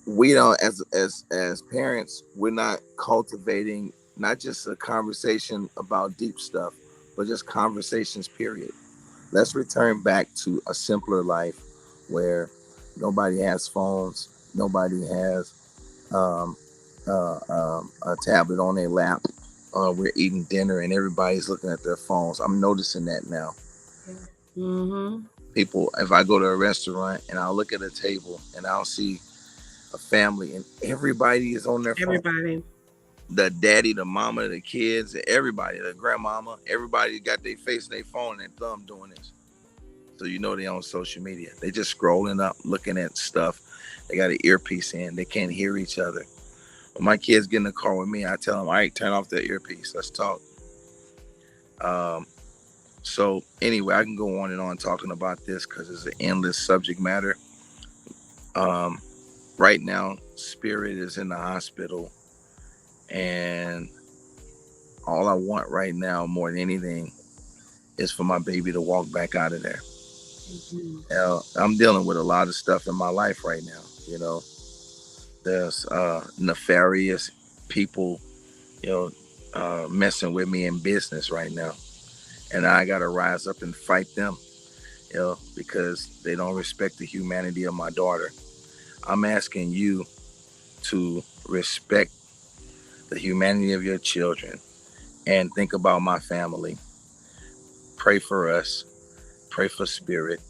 we don't, as parents, we're not cultivating not just a conversation about deep stuff, but just conversations, period. Let's return back to a simpler life where nobody has phones, nobody has a tablet on their lap. We're eating dinner and everybody's looking at their phones. I'm noticing that now. Mm-hmm. People, if I go to a restaurant and I'll look at a table and I'll see a family and everybody is on their phone. The daddy, the mama, the kids, everybody, the grandmama, everybody got their face in their phone and their thumb doing this. So they're on social media. They just scrolling up, looking at stuff. They got an earpiece in. They can't hear each other. When my kids get in the car with me, I tell them, all right, turn off that earpiece. Let's talk. So anyway, I can go on and on talking about this because it's an endless subject matter. Right now, Spirit is in the hospital. And all I want right now, more than anything, is for my baby to walk back out of there. Mm-hmm. I'm dealing with a lot of stuff in my life right now. There's nefarious people, messing with me in business right now. And I got to rise up and fight them, because they don't respect the humanity of my daughter. I'm asking you to respect the humanity of your children and think about my family. Pray for us. Pray for Spirit.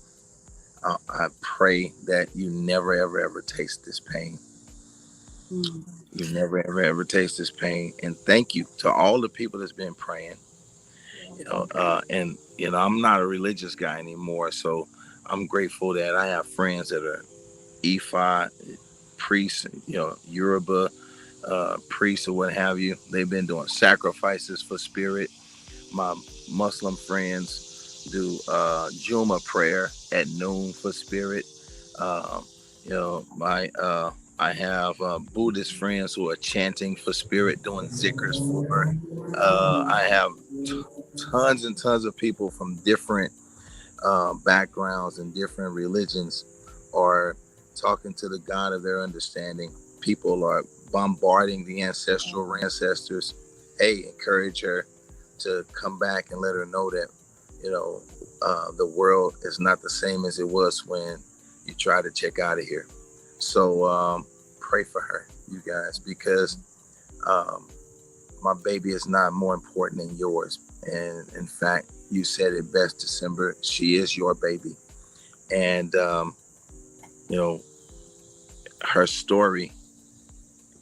I pray that you never, ever, ever taste this pain. Mm. You never, ever, ever taste this pain. And thank you to all the people that's been praying. I'm not a religious guy anymore, so I'm grateful that I have friends that are Ifa priests, Yoruba priests or what have you. They've been doing sacrifices for Spirit. My Muslim friends do Juma prayer at noon for Spirit. I have Buddhist friends who are chanting for Spirit, doing zikrs for her. I have tons and tons of people from different backgrounds and different religions are talking to the God of their understanding. People are bombarding the ancestors. Hey, encourage her to come back and let her know that, the world is not the same as it was when you try to check out of here. So pray for her, you guys, because my baby is not more important than yours. And in fact, you said it best, December. She is your baby. And, her story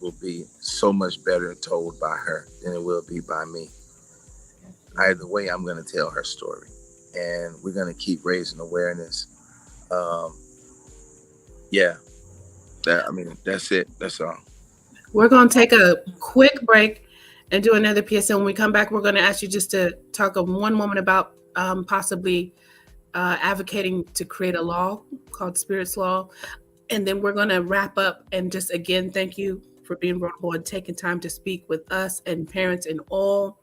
will be so much better told by her than it will be by me. Either way, I'm going to tell her story. And we're going to keep raising awareness. That's it. That's all. We're going to take a quick break and do another PSA. When we come back, we're going to ask you just to talk one moment about possibly advocating to create a law called Spirit's Law. And then we're going to wrap up and just, again, thank you for being vulnerable and taking time to speak with us and parents and all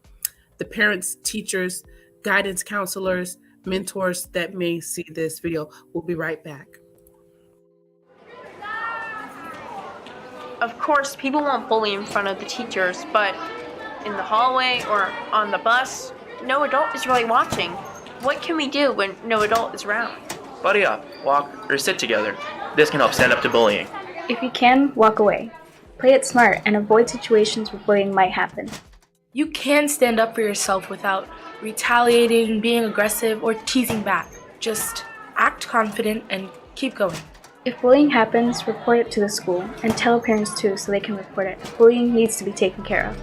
the parents, teachers, guidance counselors, mentors that may see this video. We'll be right back. Of course, people won't bully in front of the teachers, but in the hallway or on the bus, no adult is really watching. What can we do when no adult is around? Buddy up, walk, or sit together. This can help stand up to bullying. If you can, walk away. Play it smart and avoid situations where bullying might happen. You can stand up for yourself without retaliating, being aggressive, or teasing back. Just act confident and keep going. If bullying happens, report it to the school and tell parents too so they can report it. Bullying needs to be taken care of.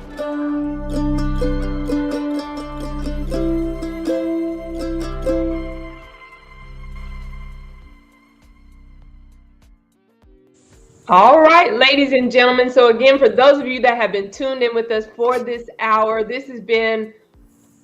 All right, ladies and gentlemen. So again, for those of you that have been tuned in with us for this hour, this has been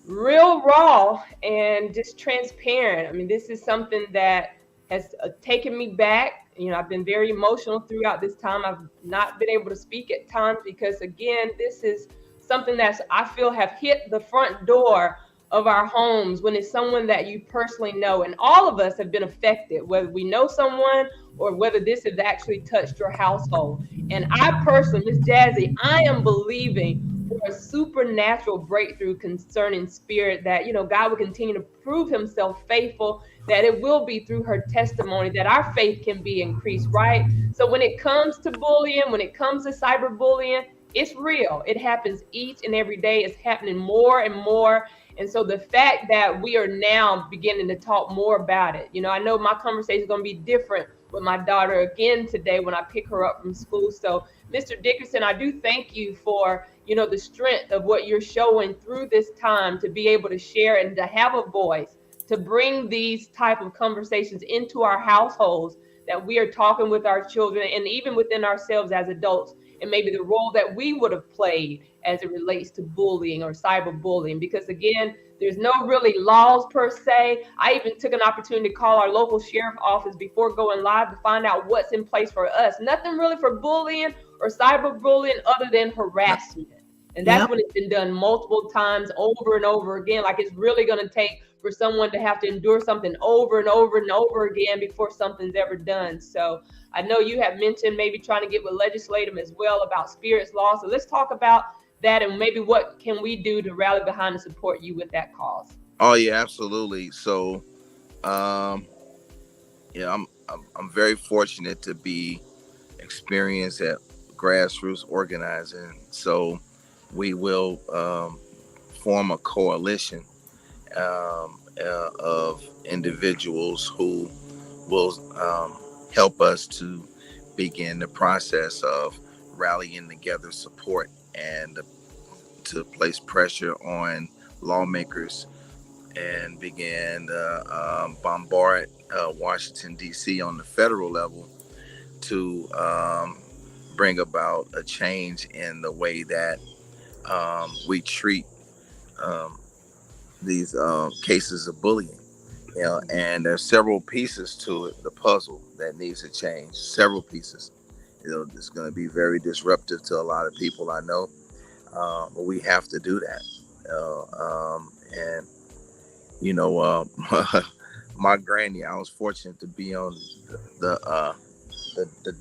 real raw and just transparent. I mean, this is something that has taken me back. I've been very emotional throughout this time. I've not been able to speak at times because, again, this is something that I feel have hit the front door of our homes when it's someone that you personally know. And all of us have been affected, whether we know someone or whether this has actually touched your household. And I personally, Miss Jazzy, I am believing for a supernatural breakthrough concerning Spirit, that, God will continue to prove himself faithful, that it will be through her testimony that our faith can be increased, right? So when it comes to bullying, when it comes to cyberbullying, it's real. It happens each and every day. It's happening more and more. And so the fact that we are now beginning to talk more about it, I know my conversation is going to be different with my daughter again today when I pick her up from school. So Mr. Dickerson, I do thank you for, the strength of what you're showing through this time to be able to share and to have a voice, to bring these type of conversations into our households, that we are talking with our children and even within ourselves as adults, and maybe the role that we would have played as it relates to bullying or cyberbullying. Because again, there's no really laws per se. I even took an opportunity to call our local sheriff office before going live to find out what's in place for us. Nothing really for bullying or cyberbullying other than harassment. And that's when it's been done multiple times over and over again. Like, it's really going to take for someone to have to endure something over and over and over again before something's ever done. So I know you have mentioned maybe trying to get with legislative as well about Spirit's Law. So let's talk about that, and maybe what can we do to rally behind and support you with that cause? Oh yeah, absolutely. So, I'm very fortunate to be experienced at grassroots organizing. So we will form a coalition of individuals who will help us to begin the process of rallying together support and to place pressure on lawmakers and begin to bombard Washington, D.C. on the federal level to bring about a change in the way that we treat these cases of bullying. And there's several pieces to it, the puzzle that needs to change, several pieces. It's going to be very disruptive to a lot of people, I know, but we have to do that. My granny, I was fortunate to be on the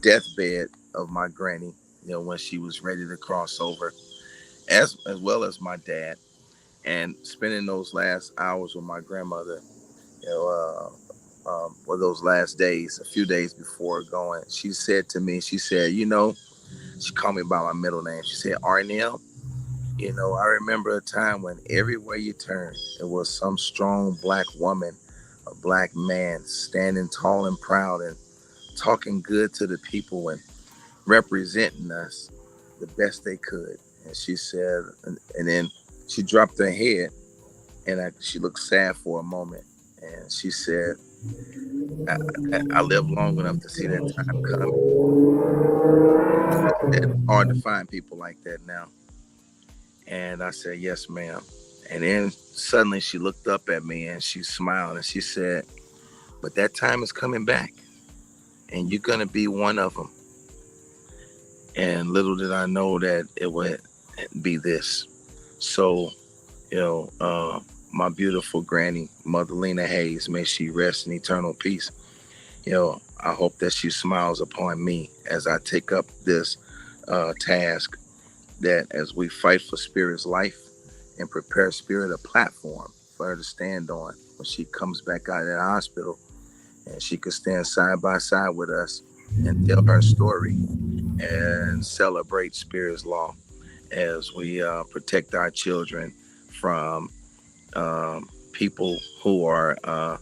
deathbed of my granny, when she was ready to cross over, as well as my dad, and spending those last hours with my grandmother, those last days, a few days before going, she said to me, she called me by my middle name. She said, Arnell, I remember a time when everywhere you turned, it was some strong black woman, a black man standing tall and proud and talking good to the people and representing us the best they could. And she said, and then she dropped her head and she looked sad for a moment. And she said, I lived long enough to see that time coming. It's hard to find people like that now. And I said, yes, ma'am. And then suddenly she looked up at me and she smiled and she said, but that time is coming back and you're going to be one of them. And little did I know that it would be this. So, my beautiful granny, Mother Lena Hayes, may she rest in eternal peace. I hope that she smiles upon me as I take up this task, that as we fight for Spirit's life and prepare Spirit a platform for her to stand on when she comes back out of the hospital, and she could stand side by side with us and tell her story and celebrate Spirit's law as we protect our children from people who are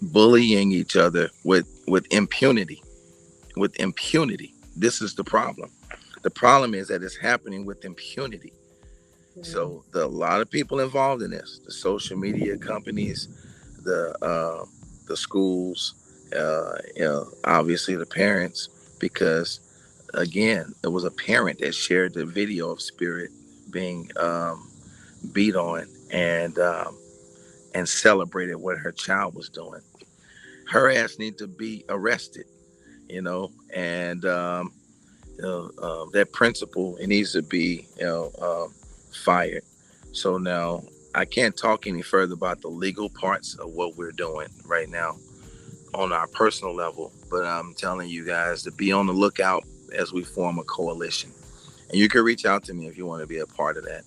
bullying each other with impunity. With impunity. This is the problem. The problem is that it's happening with impunity. So a lot of people involved in this, the social media companies, the schools, obviously the parents, because again, it was a parent that shared the video of Spirit being beat on and celebrated what her child was doing. Her ass need to be arrested, and that principal, it needs to be fired. So now I can't talk any further about the legal parts of what we're doing right now on our personal level, but I'm telling you guys to be on the lookout as we form a coalition. And you can reach out to me if you want to be a part of that.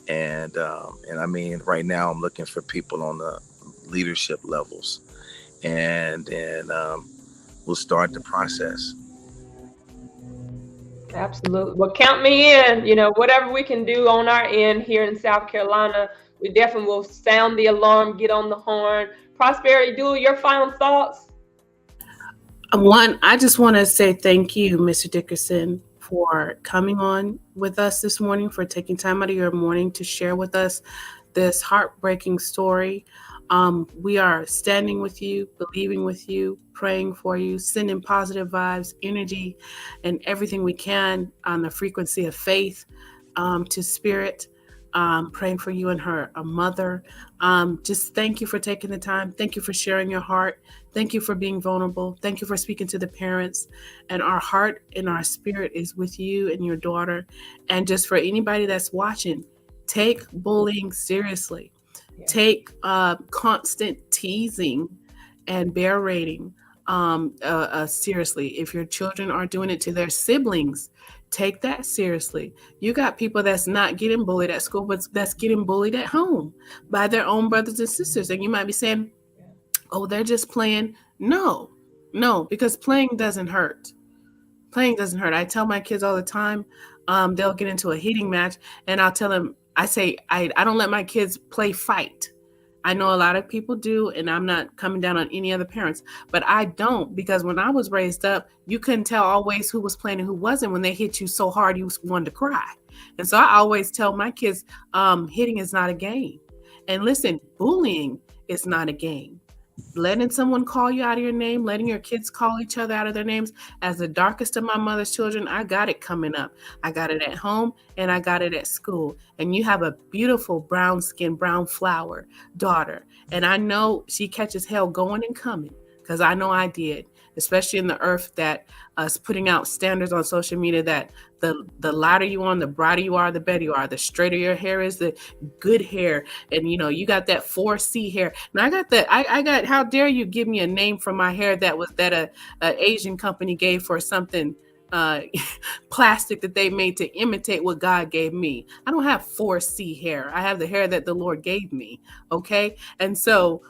And I mean, right now I'm looking for people on the leadership levels, and we'll start the process. Absolutely. Well, count me in. Whatever we can do on our end here in South Carolina, we definitely will sound the alarm, get on the horn. Prosperity Doula, your final thoughts? One, I just want to say thank you, Mr. Dickerson, for coming on with us this morning, for taking time out of your morning to share with us this heartbreaking story. We are standing with you, believing with you, praying for you, sending positive vibes, energy, and everything we can on the frequency of faith to Spirit. Praying for you and her, a mother. Just thank you for taking the time. Thank you for sharing your heart. Thank you for being vulnerable. Thank you for speaking to the parents. And our heart and our spirit is with you and your daughter. And just for anybody that's watching, take bullying seriously. Yeah. Take constant teasing and berating seriously. If your children are doing it to their siblings, take that seriously. You got people that's not getting bullied at school, but that's getting bullied at home by their own brothers and sisters. And you might be saying, oh, they're just playing. No, because playing doesn't hurt. Playing doesn't hurt. I tell my kids all the time, they'll get into a hitting match and I'll tell them, I say, I don't let my kids play fight. I know a lot of people do, and I'm not coming down on any other parents, but I don't, because when I was raised up, you couldn't tell always who was playing and who wasn't. When they hit you so hard, you wanted to cry. And so I always tell my kids, hitting is not a game. And listen, bullying is not a game. Letting someone call you out of your name, letting your kids call each other out of their names. As the darkest of my mother's children, I got it coming up. I got it at home and I got it at school. And you have a beautiful brown skin, brown flower daughter. And I know she catches hell going and coming, because I know I did, especially in the earth that is putting out standards on social media that the lighter you are, the brighter you are, the better you are. The straighter your hair is, the good hair. And you got that 4C hair. Now I got, how dare you give me a name for my hair that a Asian company gave for something plastic that they made to imitate what God gave me. I don't have 4C hair. I have the hair that the Lord gave me. Okay. And so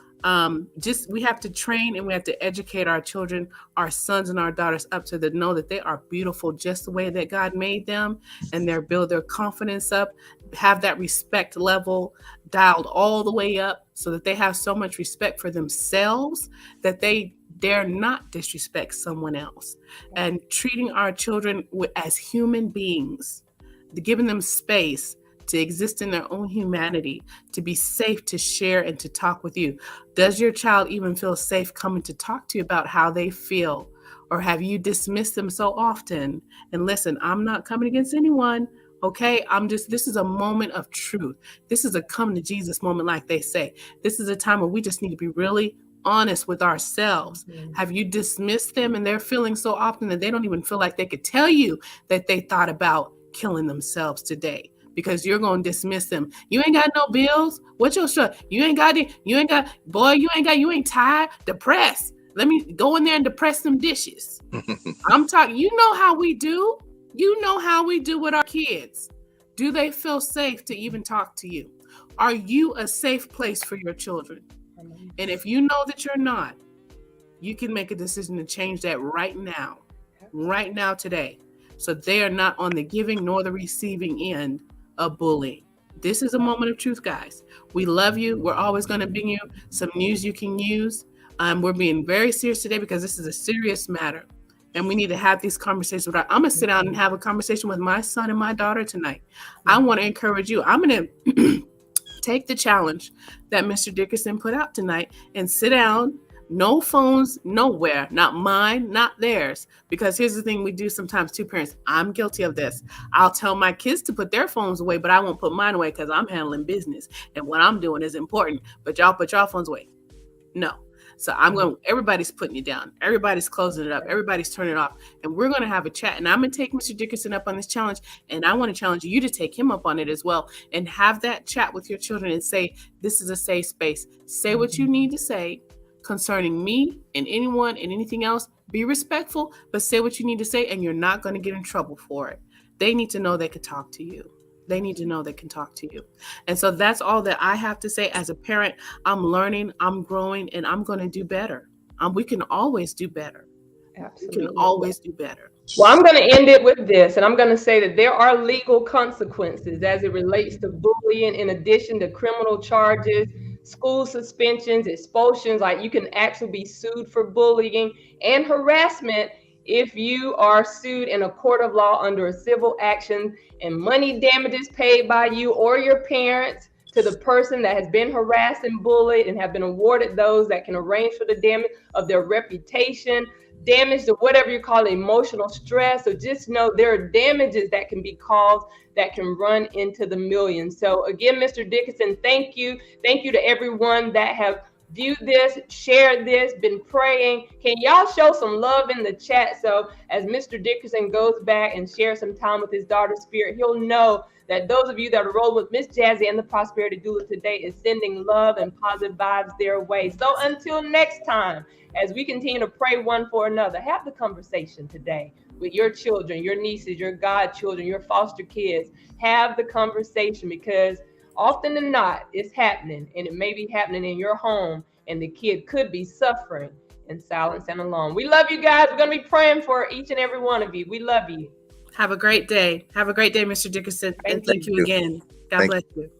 we have to train and we have to educate our children, our sons and our daughters up to know that they are beautiful just the way that God made them, and build their confidence up, have that respect level dialed all the way up so that they have so much respect for themselves that they dare not disrespect someone else. And treating our children as human beings, giving them space to exist in their own humanity, to be safe to share and to talk with you. Does your child even feel safe coming to talk to you about how they feel? Or have you dismissed them so often? And listen, I'm not coming against anyone. Okay, this is a moment of truth. This is a come to Jesus moment, like they say. This is a time where we just need to be really honest with ourselves. Mm-hmm. Have you dismissed them and they're feeling so often that they don't even feel like they could tell you that they thought about killing themselves today? Because you're going to dismiss them. You ain't got no bills. What's your shot? You ain't tired, depressed. Let me go in there and depress some dishes. I'm talking, you know how we do. You know how we do with our kids. Do they feel safe to even talk to you? Are you a safe place for your children? And if you know that you're not, you can make a decision to change that right now, today. So they are not on the giving nor the receiving end of bullying. This is a moment of truth, guys. We love you. We're always going to bring you some news you can use. We're being very serious today because this is a serious matter. And we need to have these conversations. I'm going to sit down and have a conversation with my son and my daughter tonight. I want to encourage you. I'm going to take the challenge that Mr. Dickerson put out tonight and sit down. No phones, nowhere, not mine, not theirs. Because here's the thing we do sometimes too, parents. I'm guilty of this. I'll tell my kids to put their phones away, but I won't put mine away because I'm handling business. And what I'm doing is important. But y'all put y'all phones away. No. So everybody's putting you down. Everybody's closing it up. Everybody's turning it off. And we're going to have a chat. And I'm going to take Mr. Dickerson up on this challenge. And I want to challenge you to take him up on it as well. And have that chat with your children and say, this is a safe space. Say what you need to say concerning me and anyone and anything else. Be respectful, but say what you need to say, and you're not going to get in trouble for it. They need to know they can talk to you. They need to know they can talk to you. And so that's all that I have to say. As a parent, I'm learning, I'm growing, and I'm going to do better. We can always do better. Absolutely. We can always do better. Well, I'm going to end it with this, and I'm going to say that there are legal consequences as it relates to bullying, in addition to criminal charges, school suspensions, expulsions. Like, you can actually be sued for bullying and harassment if you are sued in a court of law under a civil action, and money damages paid by you or your parents to the person that has been harassed and bullied, and have been awarded those that can arrange for the damage of their reputation, damage to whatever you call emotional stress. So just know there are damages that can be caused that can run into the millions. So again, Mr. Dickerson, thank you. Thank you to everyone that have viewed this, shared this, been praying. Can y'all show some love in the chat? So as Mr. Dickerson goes back and shares some time with his daughter Spirit, he'll know that those of you that are rolling with Miss Jazzy and the Prosperity Doula today is sending love and positive vibes their way. So until next time, as we continue to pray one for another, have the conversation today with your children, your nieces, your godchildren, your foster kids. Have the conversation, because often than not, it's happening, and it may be happening in your home, and the kid could be suffering in silence and alone. We love you guys. We're going to be praying for each and every one of you. We love you. Have a great day. Have a great day, Mr. Dickerson. And thank you again. God bless you.